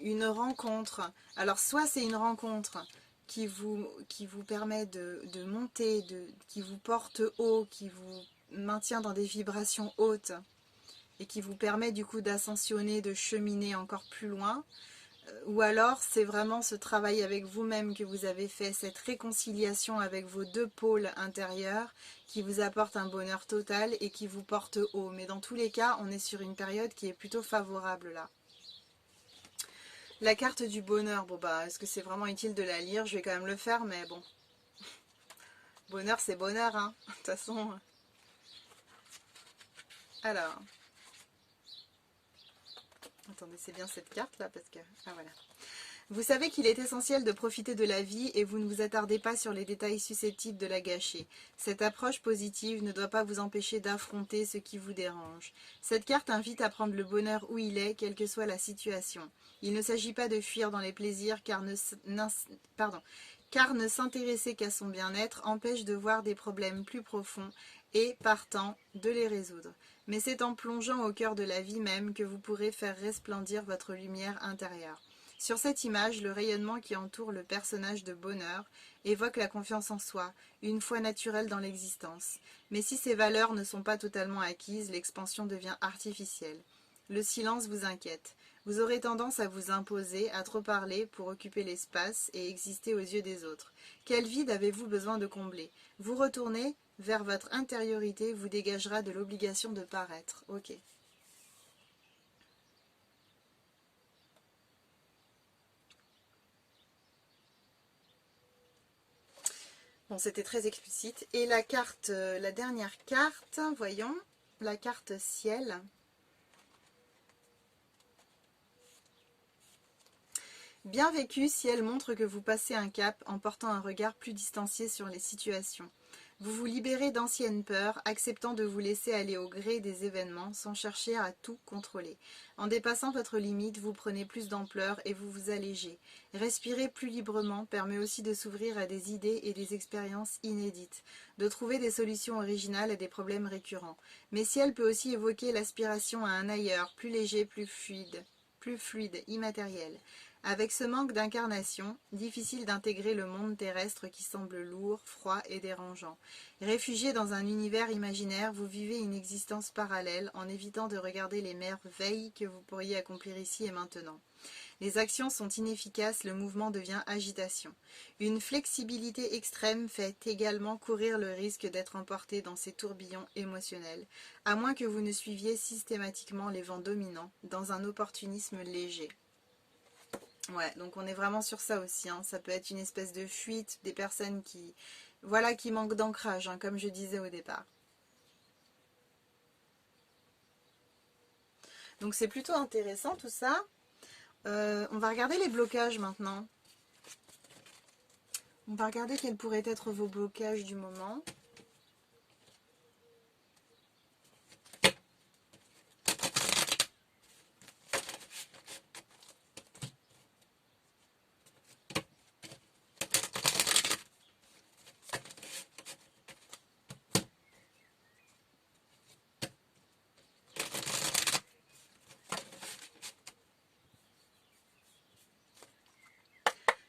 une rencontre. Alors soit c'est une rencontre qui vous permet de monter, qui vous porte haut, qui vous maintient dans des vibrations hautes et qui vous permet du coup d'ascensionner, de cheminer encore plus loin. Ou alors c'est vraiment ce travail avec vous-même que vous avez fait, cette réconciliation avec vos deux pôles intérieurs qui vous apporte un bonheur total et qui vous porte haut. Mais dans tous les cas, on est sur une période qui est plutôt favorable là. La carte du bonheur, bon bah, est-ce que c'est vraiment utile de la lire? Je vais quand même le faire, mais bon. Bonheur, c'est bonheur, hein. De toute façon. Alors. Attendez, c'est bien cette carte là, parce que... Ah voilà. Vous savez qu'il est essentiel de profiter de la vie et vous ne vous attardez pas sur les détails susceptibles de la gâcher. Cette approche positive ne doit pas vous empêcher d'affronter ce qui vous dérange. Cette carte invite à prendre le bonheur où il est, quelle que soit la situation. Il ne s'agit pas de fuir dans les plaisirs car ne s'intéresser qu'à son bien-être empêche de voir des problèmes plus profonds et, partant, de les résoudre. Mais c'est en plongeant au cœur de la vie même que vous pourrez faire resplendir votre lumière intérieure. Sur cette image, le rayonnement qui entoure le personnage de bonheur évoque la confiance en soi, une foi naturelle dans l'existence. Mais si ces valeurs ne sont pas totalement acquises, l'expansion devient artificielle. Le silence vous inquiète. Vous aurez tendance à vous imposer, à trop parler pour occuper l'espace et exister aux yeux des autres. Quel vide avez-vous besoin de combler? Vous retournez vers votre intériorité vous dégagera de l'obligation de paraître. Ok. Bon, c'était très explicite. Et la carte, la dernière carte, voyons, la carte ciel. Bien vécu, ciel montre que vous passez un cap en portant un regard plus distancié sur les situations. Vous vous libérez d'anciennes peurs, acceptant de vous laisser aller au gré des événements sans chercher à tout contrôler. En dépassant votre limite, vous prenez plus d'ampleur et vous vous allégez. Respirer plus librement permet aussi de s'ouvrir à des idées et des expériences inédites, de trouver des solutions originales à des problèmes récurrents. Mais ciel peut aussi évoquer l'aspiration à un ailleurs, plus léger, plus fluide, immatériel. Avec ce manque d'incarnation, difficile d'intégrer le monde terrestre qui semble lourd, froid et dérangeant. Réfugié dans un univers imaginaire, vous vivez une existence parallèle en évitant de regarder les merveilles que vous pourriez accomplir ici et maintenant. Les actions sont inefficaces, le mouvement devient agitation. Une flexibilité extrême fait également courir le risque d'être emporté dans ces tourbillons émotionnels, à moins que vous ne suiviez systématiquement les vents dominants, dans un opportunisme léger. Ouais, donc on est vraiment sur ça aussi, hein. Ça peut être une espèce de fuite des personnes qui manquent d'ancrage, hein, comme je disais au départ. Donc c'est plutôt intéressant tout ça. On va regarder les blocages maintenant. On va regarder quels pourraient être vos blocages du moment.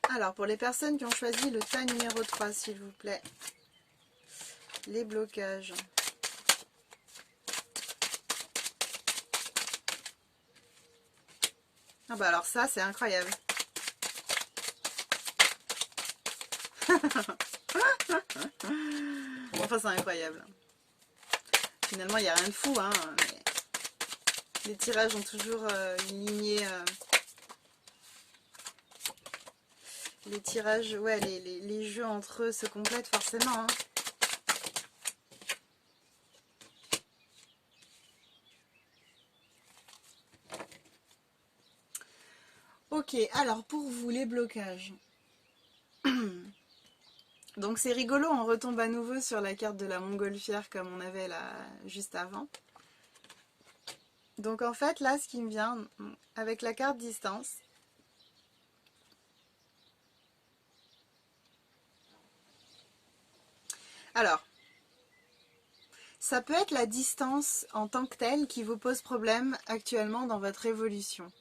Alors, pour les personnes qui ont choisi le tas numéro 3, s'il vous plaît. Les blocages. Ah bah alors ça, c'est incroyable. Enfin, c'est incroyable. Finalement, il n'y a rien de fou, hein. Mais les tirages ont toujours une lignée... les tirages, ouais, les jeux entre eux se complètent forcément, hein. Ok, alors pour vous, les blocages. Donc c'est rigolo, on retombe à nouveau sur la carte de la montgolfière comme on avait là juste avant. Donc en fait là ce qui me vient avec la carte distance, alors ça peut être la distance en tant que telle qui vous pose problème actuellement dans votre évolution.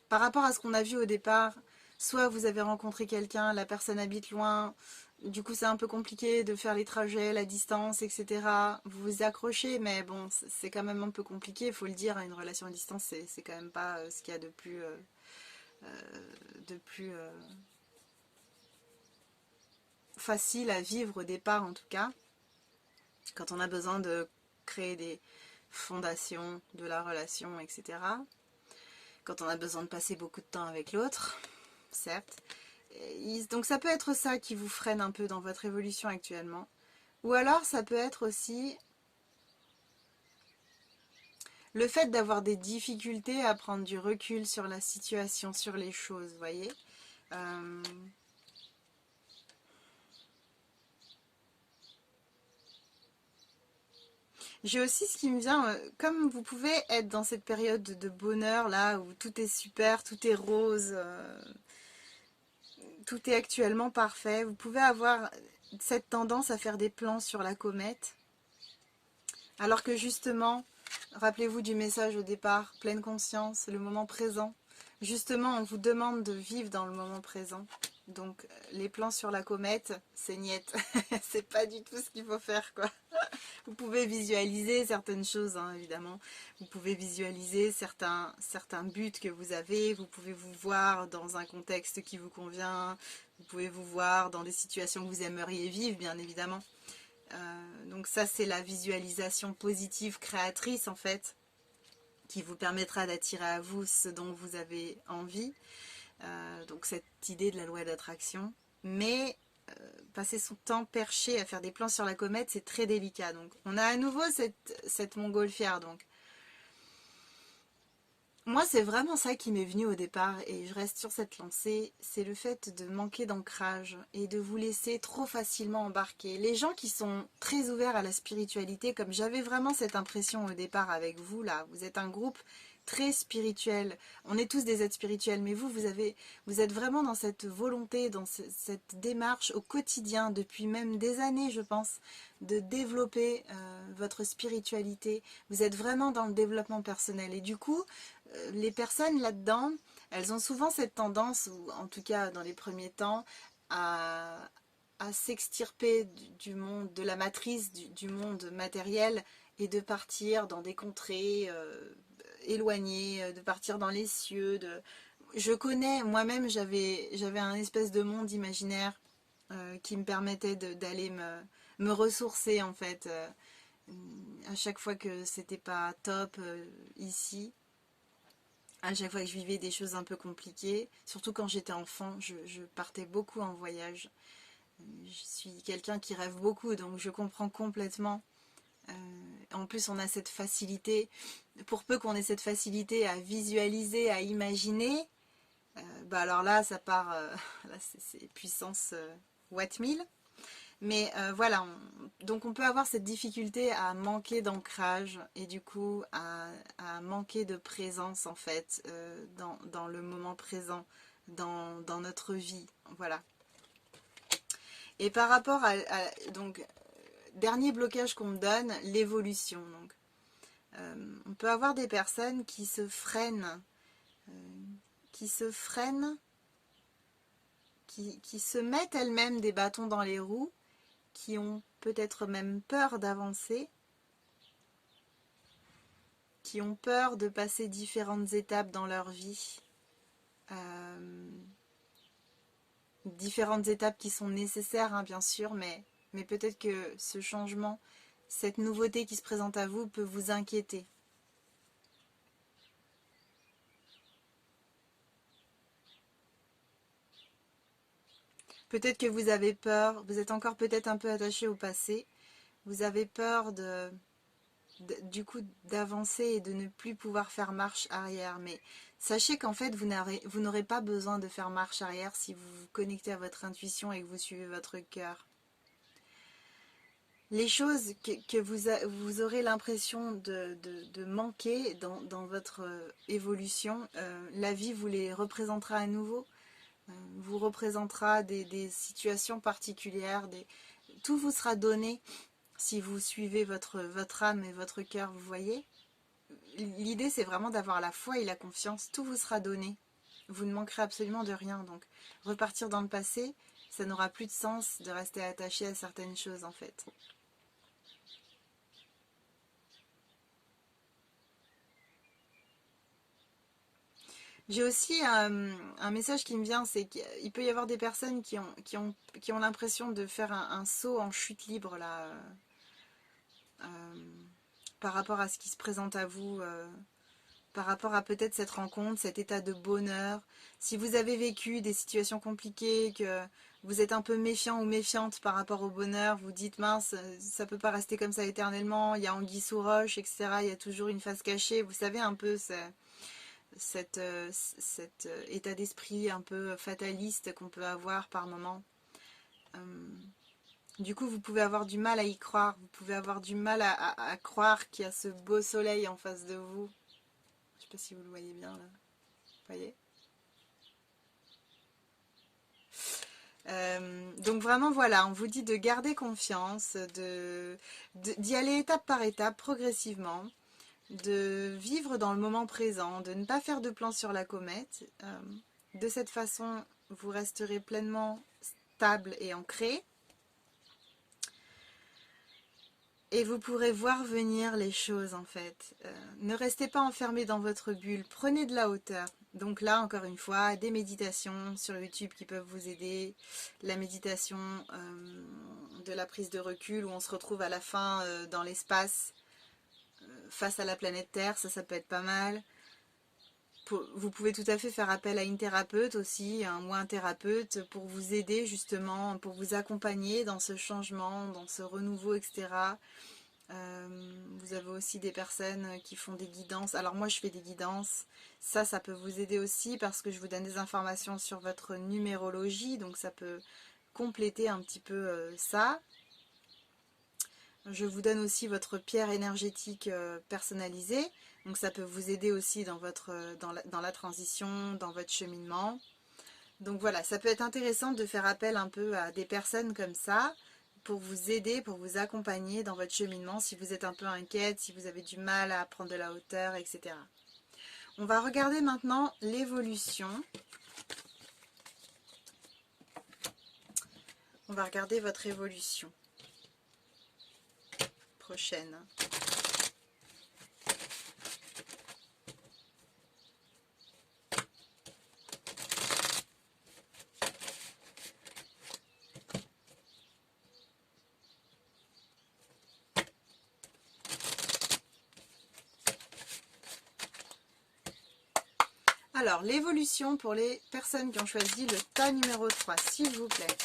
Par rapport à ce qu'on a vu au départ, soit vous avez rencontré quelqu'un, la personne habite loin, du coup c'est un peu compliqué de faire les trajets, la distance, etc. Vous vous accrochez, mais bon, c'est quand même un peu compliqué, il faut le dire, une relation à distance, c'est quand même pas ce qu'il y a de plus facile à vivre au départ en tout cas, quand on a besoin de créer des fondations de la relation, etc. Quand on a besoin de passer beaucoup de temps avec l'autre, certes. Donc ça peut être ça qui vous freine un peu dans votre évolution actuellement. Ou alors ça peut être aussi le fait d'avoir des difficultés à prendre du recul sur la situation, sur les choses, vous voyez. J'ai aussi ce qui me vient, comme vous pouvez être dans cette période de bonheur là où tout est super, tout est rose, tout est actuellement parfait, vous pouvez avoir cette tendance à faire des plans sur la comète. Alors que justement, rappelez-vous du message au départ, pleine conscience, le moment présent. Justement, on vous demande de vivre dans le moment présent. Donc, les plans sur la comète, c'est niette. C'est pas du tout ce qu'il faut faire, quoi. Vous pouvez visualiser certaines choses, hein, évidemment. Vous pouvez visualiser certains buts que vous avez. Vous pouvez vous voir dans un contexte qui vous convient. Vous pouvez vous voir dans des situations que vous aimeriez vivre, bien évidemment. Donc ça, c'est la visualisation positive créatrice, en fait, qui vous permettra d'attirer à vous ce dont vous avez envie. Donc cette idée de la loi d'attraction. Mais passer son temps perché à faire des plans sur la comète, c'est très délicat. Donc on a à nouveau cette montgolfière. Donc moi, c'est vraiment ça qui m'est venu au départ et je reste sur cette lancée, c'est le fait de manquer d'ancrage et de vous laisser trop facilement embarquer. Les gens qui sont très ouverts à la spiritualité, comme j'avais vraiment cette impression au départ avec vous là, vous êtes un groupe très spirituel, on est tous des êtres spirituels, mais vous êtes vraiment dans cette volonté, dans cette démarche au quotidien, depuis même des années je pense, de développer votre spiritualité. Vous êtes vraiment dans le développement personnel et du coup, les personnes là-dedans, elles ont souvent cette tendance, ou en tout cas dans les premiers temps, à s'extirper du monde, de la matrice du monde matériel et de partir dans des contrées éloignées, de partir dans les cieux. Je connais, moi-même j'avais un espèce de monde imaginaire qui me permettait d'aller me ressourcer en fait à chaque fois que c'était pas top ici. À chaque fois que je vivais des choses un peu compliquées, surtout quand j'étais enfant, je partais beaucoup en voyage. Je suis quelqu'un qui rêve beaucoup, donc je comprends complètement. En plus, on a cette facilité, pour peu qu'on ait cette facilité à visualiser, à imaginer, bah alors là, ça part, là c'est puissance Watt 1000. Mais voilà, donc on peut avoir cette difficulté à manquer d'ancrage et du coup à manquer de présence en fait dans le moment présent, dans notre vie. Voilà. Et par rapport donc, dernier blocage qu'on me donne, l'évolution. Donc, on peut avoir des personnes euh, qui se freinent, qui se mettent elles-mêmes des bâtons dans les roues, qui ont peut-être même peur d'avancer, qui ont peur de passer différentes étapes dans leur vie, euh, différentes étapes qui sont nécessaires, hein, bien sûr, mais peut-être que ce changement, cette nouveauté qui se présente à vous peut vous inquiéter. Peut-être que vous avez peur, vous êtes encore peut-être un peu attaché au passé, vous avez peur du coup d'avancer et de ne plus pouvoir faire marche arrière, mais Sachez qu'en fait, vous n'aurez pas besoin de faire marche arrière si vous vous connectez à votre intuition et que vous suivez votre cœur. Les choses que vous aurez l'impression de manquer dans votre évolution, la vie vous les représentera à nouveau, vous représentera des situations particulières, tout vous sera donné si vous suivez votre âme et votre cœur, vous voyez. L'idée c'est vraiment d'avoir la foi et la confiance, tout vous sera donné. Vous ne manquerez absolument de rien, donc repartir dans le passé, ça n'aura plus de sens de rester attaché à certaines choses en fait. J'ai aussi un message qui me vient, c'est qu'il peut y avoir des personnes qui ont l'impression de faire un saut en chute libre là, par rapport à ce qui se présente à vous, par rapport à peut-être cette rencontre, cet état de bonheur. Si vous avez vécu des situations compliquées, que vous êtes un peu méfiant ou méfiante par rapport au bonheur, vous dites mince, ça peut pas rester comme ça éternellement, il y a anguille sous roche, etc. Il y a toujours une face cachée, vous savez un peu cet état d'esprit un peu fataliste qu'on peut avoir par moment. Du coup, vous pouvez avoir du mal à y croire, vous pouvez avoir du mal à croire qu'il y a ce beau soleil en face de vous. Je ne sais pas si vous le voyez bien là. Vous voyez ? Donc vraiment voilà, on vous dit de garder confiance, d'y aller étape par étape, progressivement, de vivre dans le moment présent, de ne pas faire de plan sur la comète. De cette façon, vous resterez pleinement stable et ancré. Et vous pourrez voir venir les choses en fait. Ne restez pas enfermé dans votre bulle, prenez de la hauteur. Donc là, encore une fois, des méditations sur YouTube qui peuvent vous aider. La méditation de la prise de recul où on se retrouve à la fin dans l'espace face à la planète Terre, ça peut être pas mal. Vous pouvez tout à fait faire appel à une thérapeute aussi, ou un thérapeute pour vous aider justement, pour vous accompagner dans ce changement, dans ce renouveau, etc. Vous avez aussi des personnes qui font des guidances. Alors moi je fais des guidances, ça peut vous aider aussi parce que je vous donne des informations sur votre numérologie, donc ça peut compléter un petit peu ça. Je vous donne aussi votre pierre énergétique personnalisée, donc ça peut vous aider aussi dans la transition, dans votre cheminement. Donc voilà, ça peut être intéressant de faire appel un peu à des personnes comme ça, pour vous aider, pour vous accompagner dans votre cheminement, si vous êtes un peu inquiète, si vous avez du mal à prendre de la hauteur, etc. On va regarder maintenant l'évolution. On va regarder votre évolution prochaine. Alors, l'évolution pour les personnes qui ont choisi le tas numéro 3, s'il vous plaît.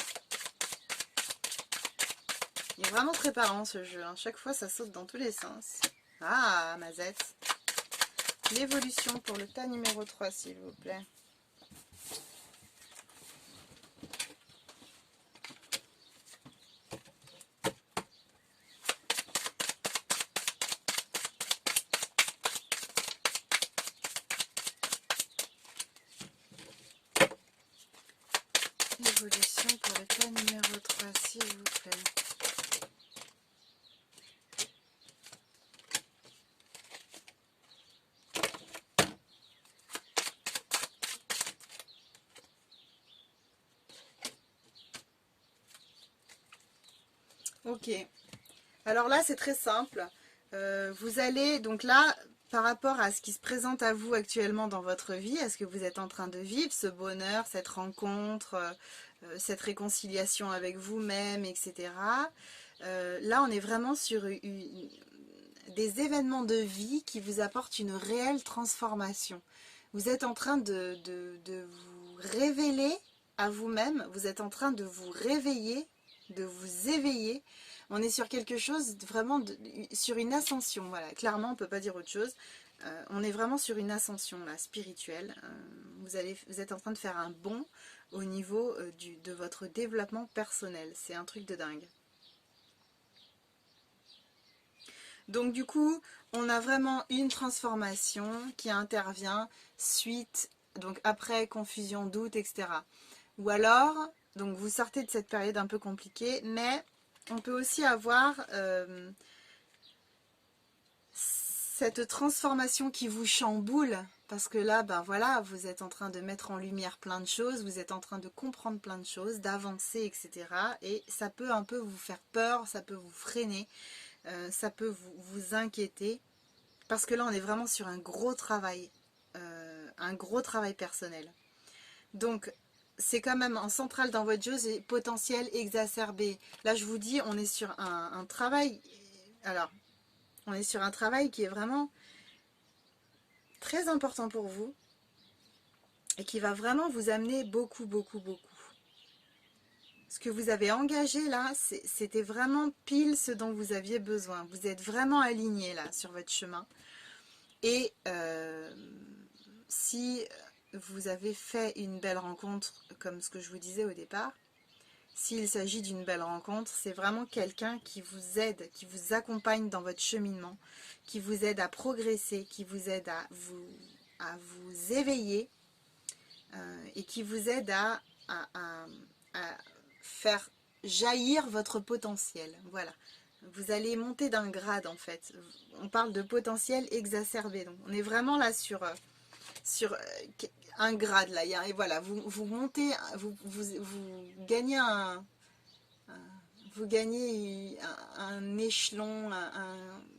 Il est vraiment très parlant ce jeu, hein. Chaque fois ça saute dans tous les sens. Ah, Mazette. L'évolution pour le tas numéro 3, s'il vous plaît. L'évolution pour le tas numéro 3, s'il vous plaît. Ok, alors là c'est très simple. Vous allez, donc là, par rapport à ce qui se présente à vous actuellement dans votre vie, à ce que vous êtes en train de vivre, ce bonheur, cette rencontre, cette réconciliation avec vous-même, etc. Là on est vraiment sur des événements de vie qui vous apportent une réelle transformation. Vous êtes en train de vous révéler à vous-même, vous êtes en train de vous réveiller, de vous éveiller. On est sur quelque chose vraiment sur une ascension, voilà, clairement on ne peut pas dire autre chose. On est vraiment sur une ascension là, spirituelle. Vous êtes en train de faire un bond au niveau de votre développement personnel. C'est un truc de dingue. Donc du coup, on a vraiment une transformation qui intervient suite, donc après confusion, doute, etc. Ou alors, donc vous sortez de cette période un peu compliquée, mais on peut aussi avoir cette transformation qui vous chamboule, parce que là, ben voilà, vous êtes en train de mettre en lumière plein de choses, vous êtes en train de comprendre plein de choses, d'avancer, etc. Et ça peut un peu vous faire peur, ça peut vous freiner, ça peut vous inquiéter, parce que là, on est vraiment sur un gros travail personnel. Donc, c'est quand même en centrale dans votre jeu, c'est potentiel exacerbé. Là, je vous dis, on est sur un travail, alors, on est sur un travail qui est vraiment très important pour vous et qui va vraiment vous amener beaucoup, beaucoup, beaucoup. Ce que vous avez engagé là, c'était vraiment pile ce dont vous aviez besoin. Vous êtes vraiment aligné là sur votre chemin. Et si vous avez fait une belle rencontre, comme ce que je vous disais au départ, s'il s'agit d'une belle rencontre, c'est vraiment quelqu'un qui vous aide, qui vous accompagne dans votre cheminement, qui vous aide à progresser, qui vous aide à vous éveiller et qui vous aide à faire jaillir votre potentiel. Voilà. Vous allez monter d'un grade en fait. On parle de potentiel exacerbé. Donc on est vraiment là sur un grade là. Et voilà, vous montez, vous gagnez vous gagnez un échelon,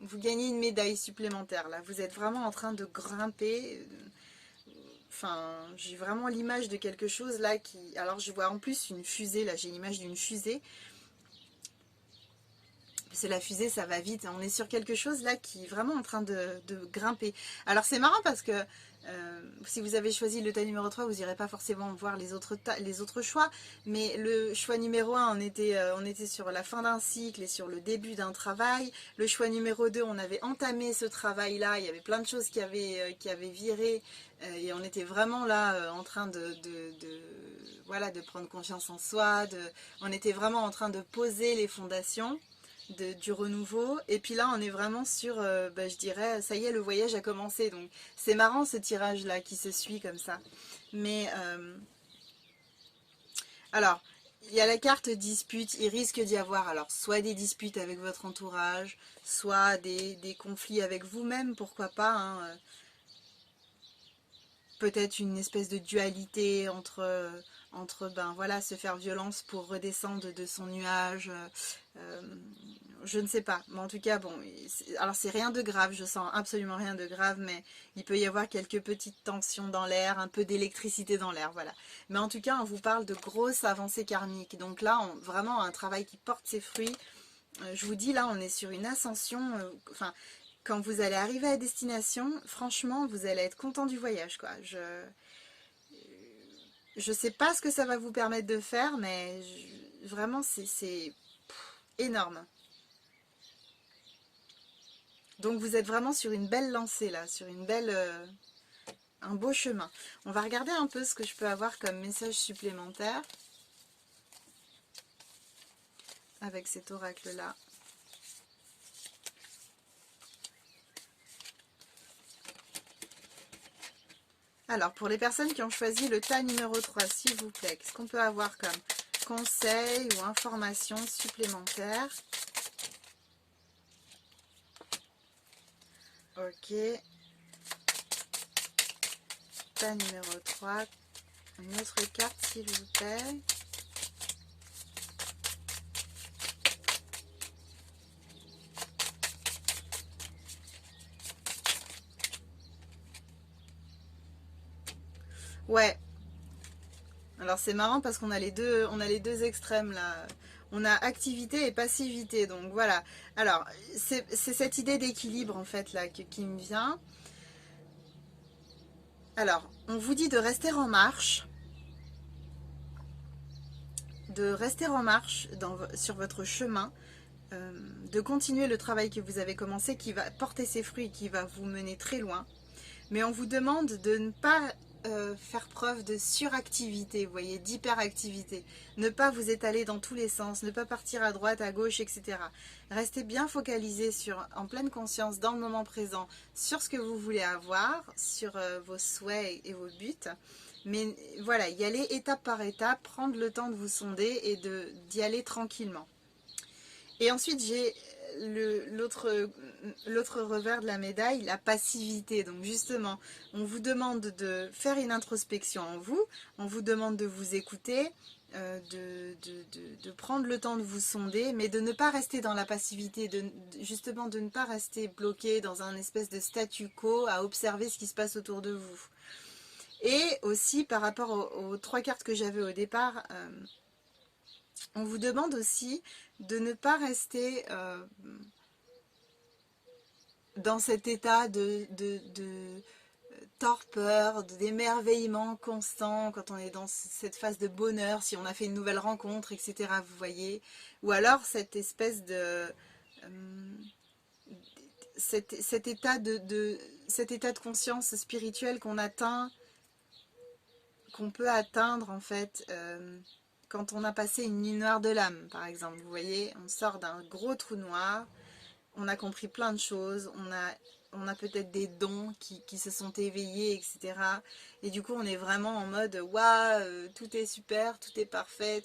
vous gagnez une médaille supplémentaire là. Vous êtes vraiment en train de grimper. Enfin, j'ai vraiment l'image de quelque chose là qui... Alors je vois en plus une fusée, là j'ai l'image d'une fusée. C'est la fusée, ça va vite. On est sur quelque chose là qui est vraiment en train de grimper. Alors c'est marrant parce que si vous avez choisi le tas numéro 3, vous n'irez pas forcément voir les autres choix. Mais le choix numéro 1, on était sur la fin d'un cycle et sur le début d'un travail. Le choix numéro 2, on avait entamé ce travail-là. Il y avait plein de choses qui avaient viré. Et on était vraiment là en train voilà, de prendre confiance en soi. On était vraiment en train de poser les fondations. Du renouveau, et puis là on est vraiment sur je dirais ça y est, le voyage a commencé. Donc c'est marrant ce tirage là qui se suit comme ça, mais alors il y a la carte dispute. Il risque d'y avoir alors soit des disputes avec votre entourage, soit des conflits avec vous-même, pourquoi pas, hein, peut-être une espèce de dualité entre ben voilà, se faire violence pour redescendre de son nuage, je ne sais pas, mais en tout cas bon, alors c'est rien de grave, je sens absolument rien de grave, mais il peut y avoir quelques petites tensions dans l'air, un peu d'électricité dans l'air, voilà. Mais en tout cas on vous parle de grosses avancées karmiques, donc là vraiment un travail qui porte ses fruits. Je vous dis là on est sur une ascension, enfin quand vous allez arriver à destination, franchement vous allez être content du voyage quoi. Je sais pas ce que ça va vous permettre de faire, mais vraiment c'est énorme. Donc vous êtes vraiment sur une belle lancée là, sur une belle, un beau chemin. On va regarder un peu ce que je peux avoir comme message supplémentaire avec cet oracle là. Alors pour les personnes qui ont choisi le tas numéro 3, s'il vous plaît, qu'est-ce qu'on peut avoir comme conseils ou informations supplémentaires? Ok. Tas numéro 3. Une autre carte, s'il vous plaît. Ouais. Alors c'est marrant parce qu'on a les deux extrêmes là. On a activité et passivité, donc voilà. Alors c'est cette idée d'équilibre en fait là qui me vient. Alors on vous dit de rester en marche, sur votre chemin, de continuer le travail que vous avez commencé, qui va porter ses fruits, qui va vous mener très loin. Mais on vous demande de ne pas faire preuve de suractivité, vous voyez, d'hyperactivité. Ne pas vous étaler dans tous les sens, ne pas partir à droite, à gauche, etc. Restez bien focalisé sur, en pleine conscience, dans le moment présent, sur ce que vous voulez avoir, sur vos souhaits et vos buts. Mais voilà, y aller étape par étape, prendre le temps de vous sonder et d'y aller tranquillement. Et ensuite, j'ai l'autre revers de la médaille, la passivité. Donc justement, on vous demande de faire une introspection en vous, on vous demande de vous écouter, de prendre le temps de vous sonder, mais de ne pas rester dans la passivité, justement de ne pas rester bloqué dans un espèce de statu quo à observer ce qui se passe autour de vous. Et aussi par rapport aux 3 cartes que j'avais au départ, on vous demande aussi de ne pas rester dans cet état de torpeur, d'émerveillement constant quand on est dans cette phase de bonheur, si on a fait une nouvelle rencontre, etc. Vous voyez. Ou alors cette espèce de... cet état de conscience spirituelle qu'on atteint, qu'on peut atteindre en fait quand on a passé une nuit noire de l'âme, par exemple. Vous voyez, on sort d'un gros trou noir, on a compris plein de choses, on a peut-être des dons qui se sont éveillés, etc. Et du coup, on est vraiment en mode « Waouh, tout est super, tout est parfait. »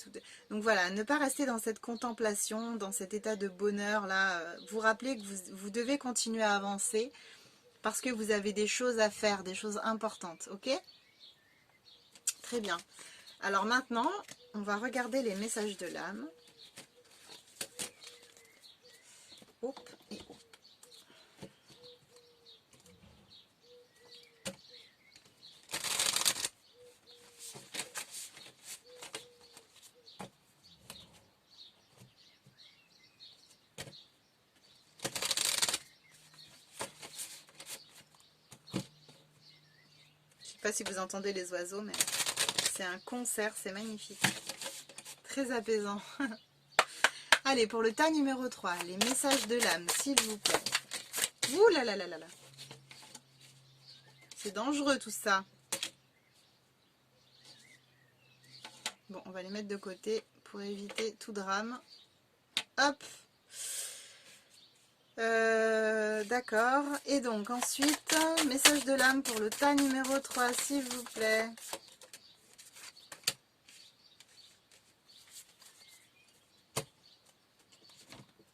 Donc voilà, ne pas rester dans cette contemplation, dans cet état de bonheur-là. Vous rappelez que vous devez continuer à avancer parce que vous avez des choses à faire, des choses importantes, ok? Très bien. Alors maintenant, on va regarder les messages de l'âme. Hop et hop. Je ne sais pas si vous entendez les oiseaux, mais c'est un concert, c'est magnifique. Très apaisant. Allez, pour le tas numéro 3, les messages de l'âme, s'il vous plaît. Ouh là là là là là. C'est dangereux tout ça. Bon, on va les mettre de côté pour éviter tout drame. Hop. D'accord. Et donc ensuite, message de l'âme pour le tas numéro 3, s'il vous plaît.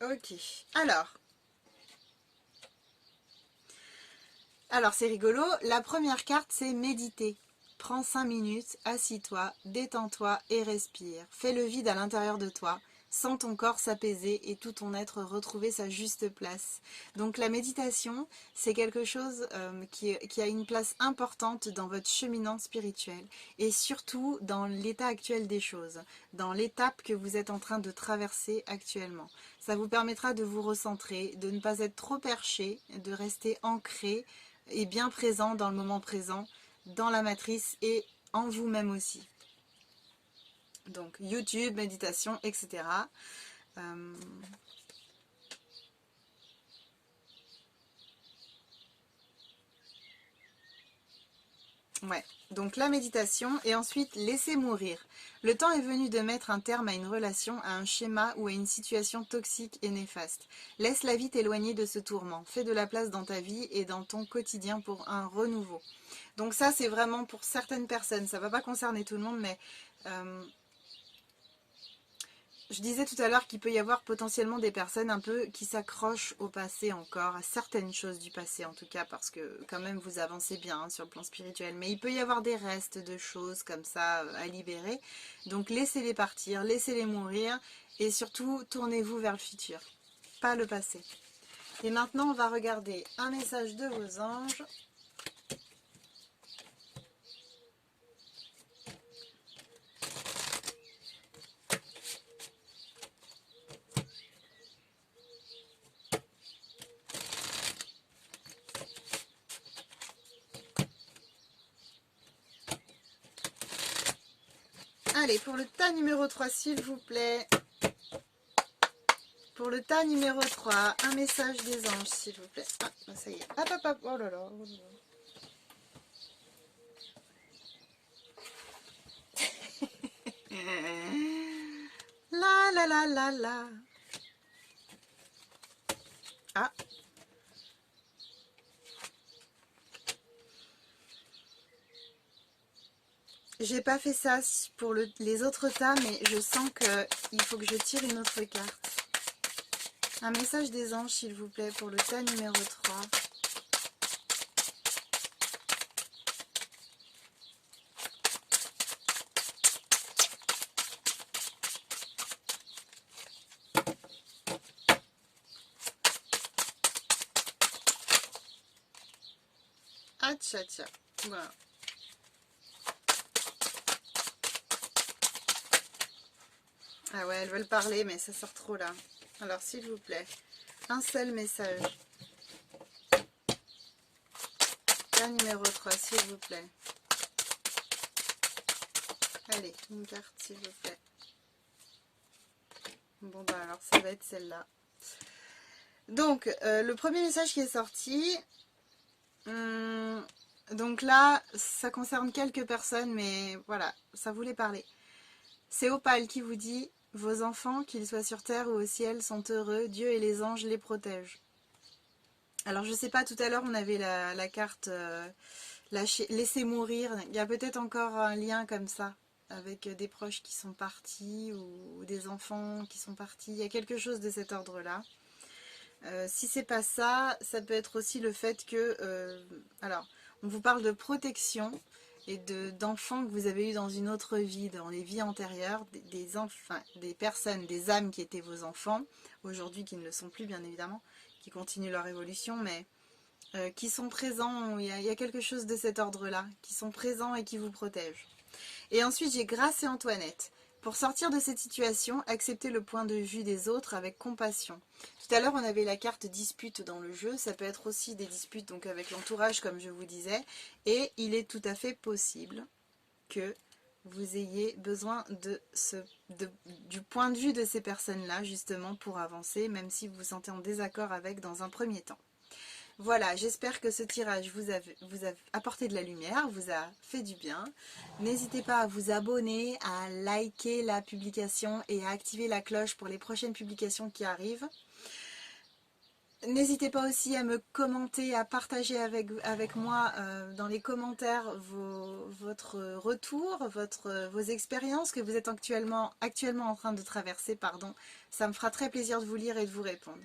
Ok. Alors c'est rigolo. La première carte, c'est méditer. Prends 5 minutes, assis-toi, détends-toi et respire. Fais le vide à l'intérieur de toi. Sens ton corps s'apaiser et tout ton être retrouver sa juste place. Donc la méditation, c'est quelque chose qui a une place importante dans votre cheminement spirituel et surtout dans l'état actuel des choses, dans l'étape que vous êtes en train de traverser actuellement. Ça vous permettra de vous recentrer, de ne pas être trop perché, de rester ancré et bien présent dans le moment présent, dans la matrice et en vous-même aussi. Donc YouTube, méditation, etc. Ouais, donc la méditation et ensuite laisser mourir. Le temps est venu de mettre un terme à une relation, à un schéma ou à une situation toxique et néfaste. Laisse la vie t'éloigner de ce tourment. Fais de la place dans ta vie et dans ton quotidien pour un renouveau. Donc ça, c'est vraiment pour certaines personnes. Ça ne va pas concerner tout le monde, mais je disais tout à l'heure qu'il peut y avoir potentiellement des personnes un peu qui s'accrochent au passé encore, à certaines choses du passé en tout cas, parce que quand même vous avancez bien hein, sur le plan spirituel. Mais il peut y avoir des restes de choses comme ça à libérer. Donc laissez-les partir, laissez-les mourir et surtout tournez-vous vers le futur, pas le passé. Et maintenant on va regarder un message de vos anges. Allez, pour le tas numéro 3, s'il vous plaît. Pour le tas numéro 3, un message des anges, s'il vous plaît. Ah, ça y est. Hop, hop, hop. Oh là là. Oh là là. La la la la la. Ah. J'ai pas fait ça pour les autres tas, mais je sens qu'il faut que je tire une autre carte. Un message des anges, s'il vous plaît, pour le tas numéro 3. Ah tcha tcha. Voilà. Ah ouais, elles veulent parler, mais ça sort trop là. Alors, s'il vous plaît, un seul message. La numéro 3, s'il vous plaît. Allez, une carte, s'il vous plaît. Bon, bah alors, ça va être celle-là. Donc, le premier message qui est sorti... donc là, ça concerne quelques personnes, mais voilà, ça voulait parler. C'est Opale qui vous dit: vos enfants, qu'ils soient sur terre ou au ciel, sont heureux, Dieu et les anges les protègent. Alors je sais pas, tout à l'heure on avait la carte laisser mourir. Il y a peut-être encore un lien comme ça, avec des proches qui sont partis ou des enfants qui sont partis. Il y a quelque chose de cet ordre-là. Si c'est pas ça, ça peut être aussi le fait que... alors, on vous parle de protection et d'enfants que vous avez eu dans une autre vie, dans les vies antérieures, des personnes, des âmes qui étaient vos enfants, aujourd'hui qui ne le sont plus bien évidemment, qui continuent leur évolution, mais qui sont présents, il y a quelque chose de cet ordre-là, qui sont présents et qui vous protègent. Et ensuite j'ai Grâce et Antoinette. Pour sortir de cette situation, acceptez le point de vue des autres avec compassion. Tout à l'heure, on avait la carte dispute dans le jeu. Ça peut être aussi des disputes donc avec l'entourage, comme je vous disais. Et il est tout à fait possible que vous ayez besoin du point de vue de ces personnes-là, justement, pour avancer, même si vous vous sentez en désaccord avec dans un premier temps. Voilà, j'espère que ce tirage vous a apporté de la lumière, vous a fait du bien. N'hésitez pas à vous abonner, à liker la publication et à activer la cloche pour les prochaines publications qui arrivent. N'hésitez pas aussi à me commenter, à partager avec moi dans les commentaires votre retour, vos expériences que vous êtes actuellement en train de traverser. Pardon. Ça me fera très plaisir de vous lire et de vous répondre.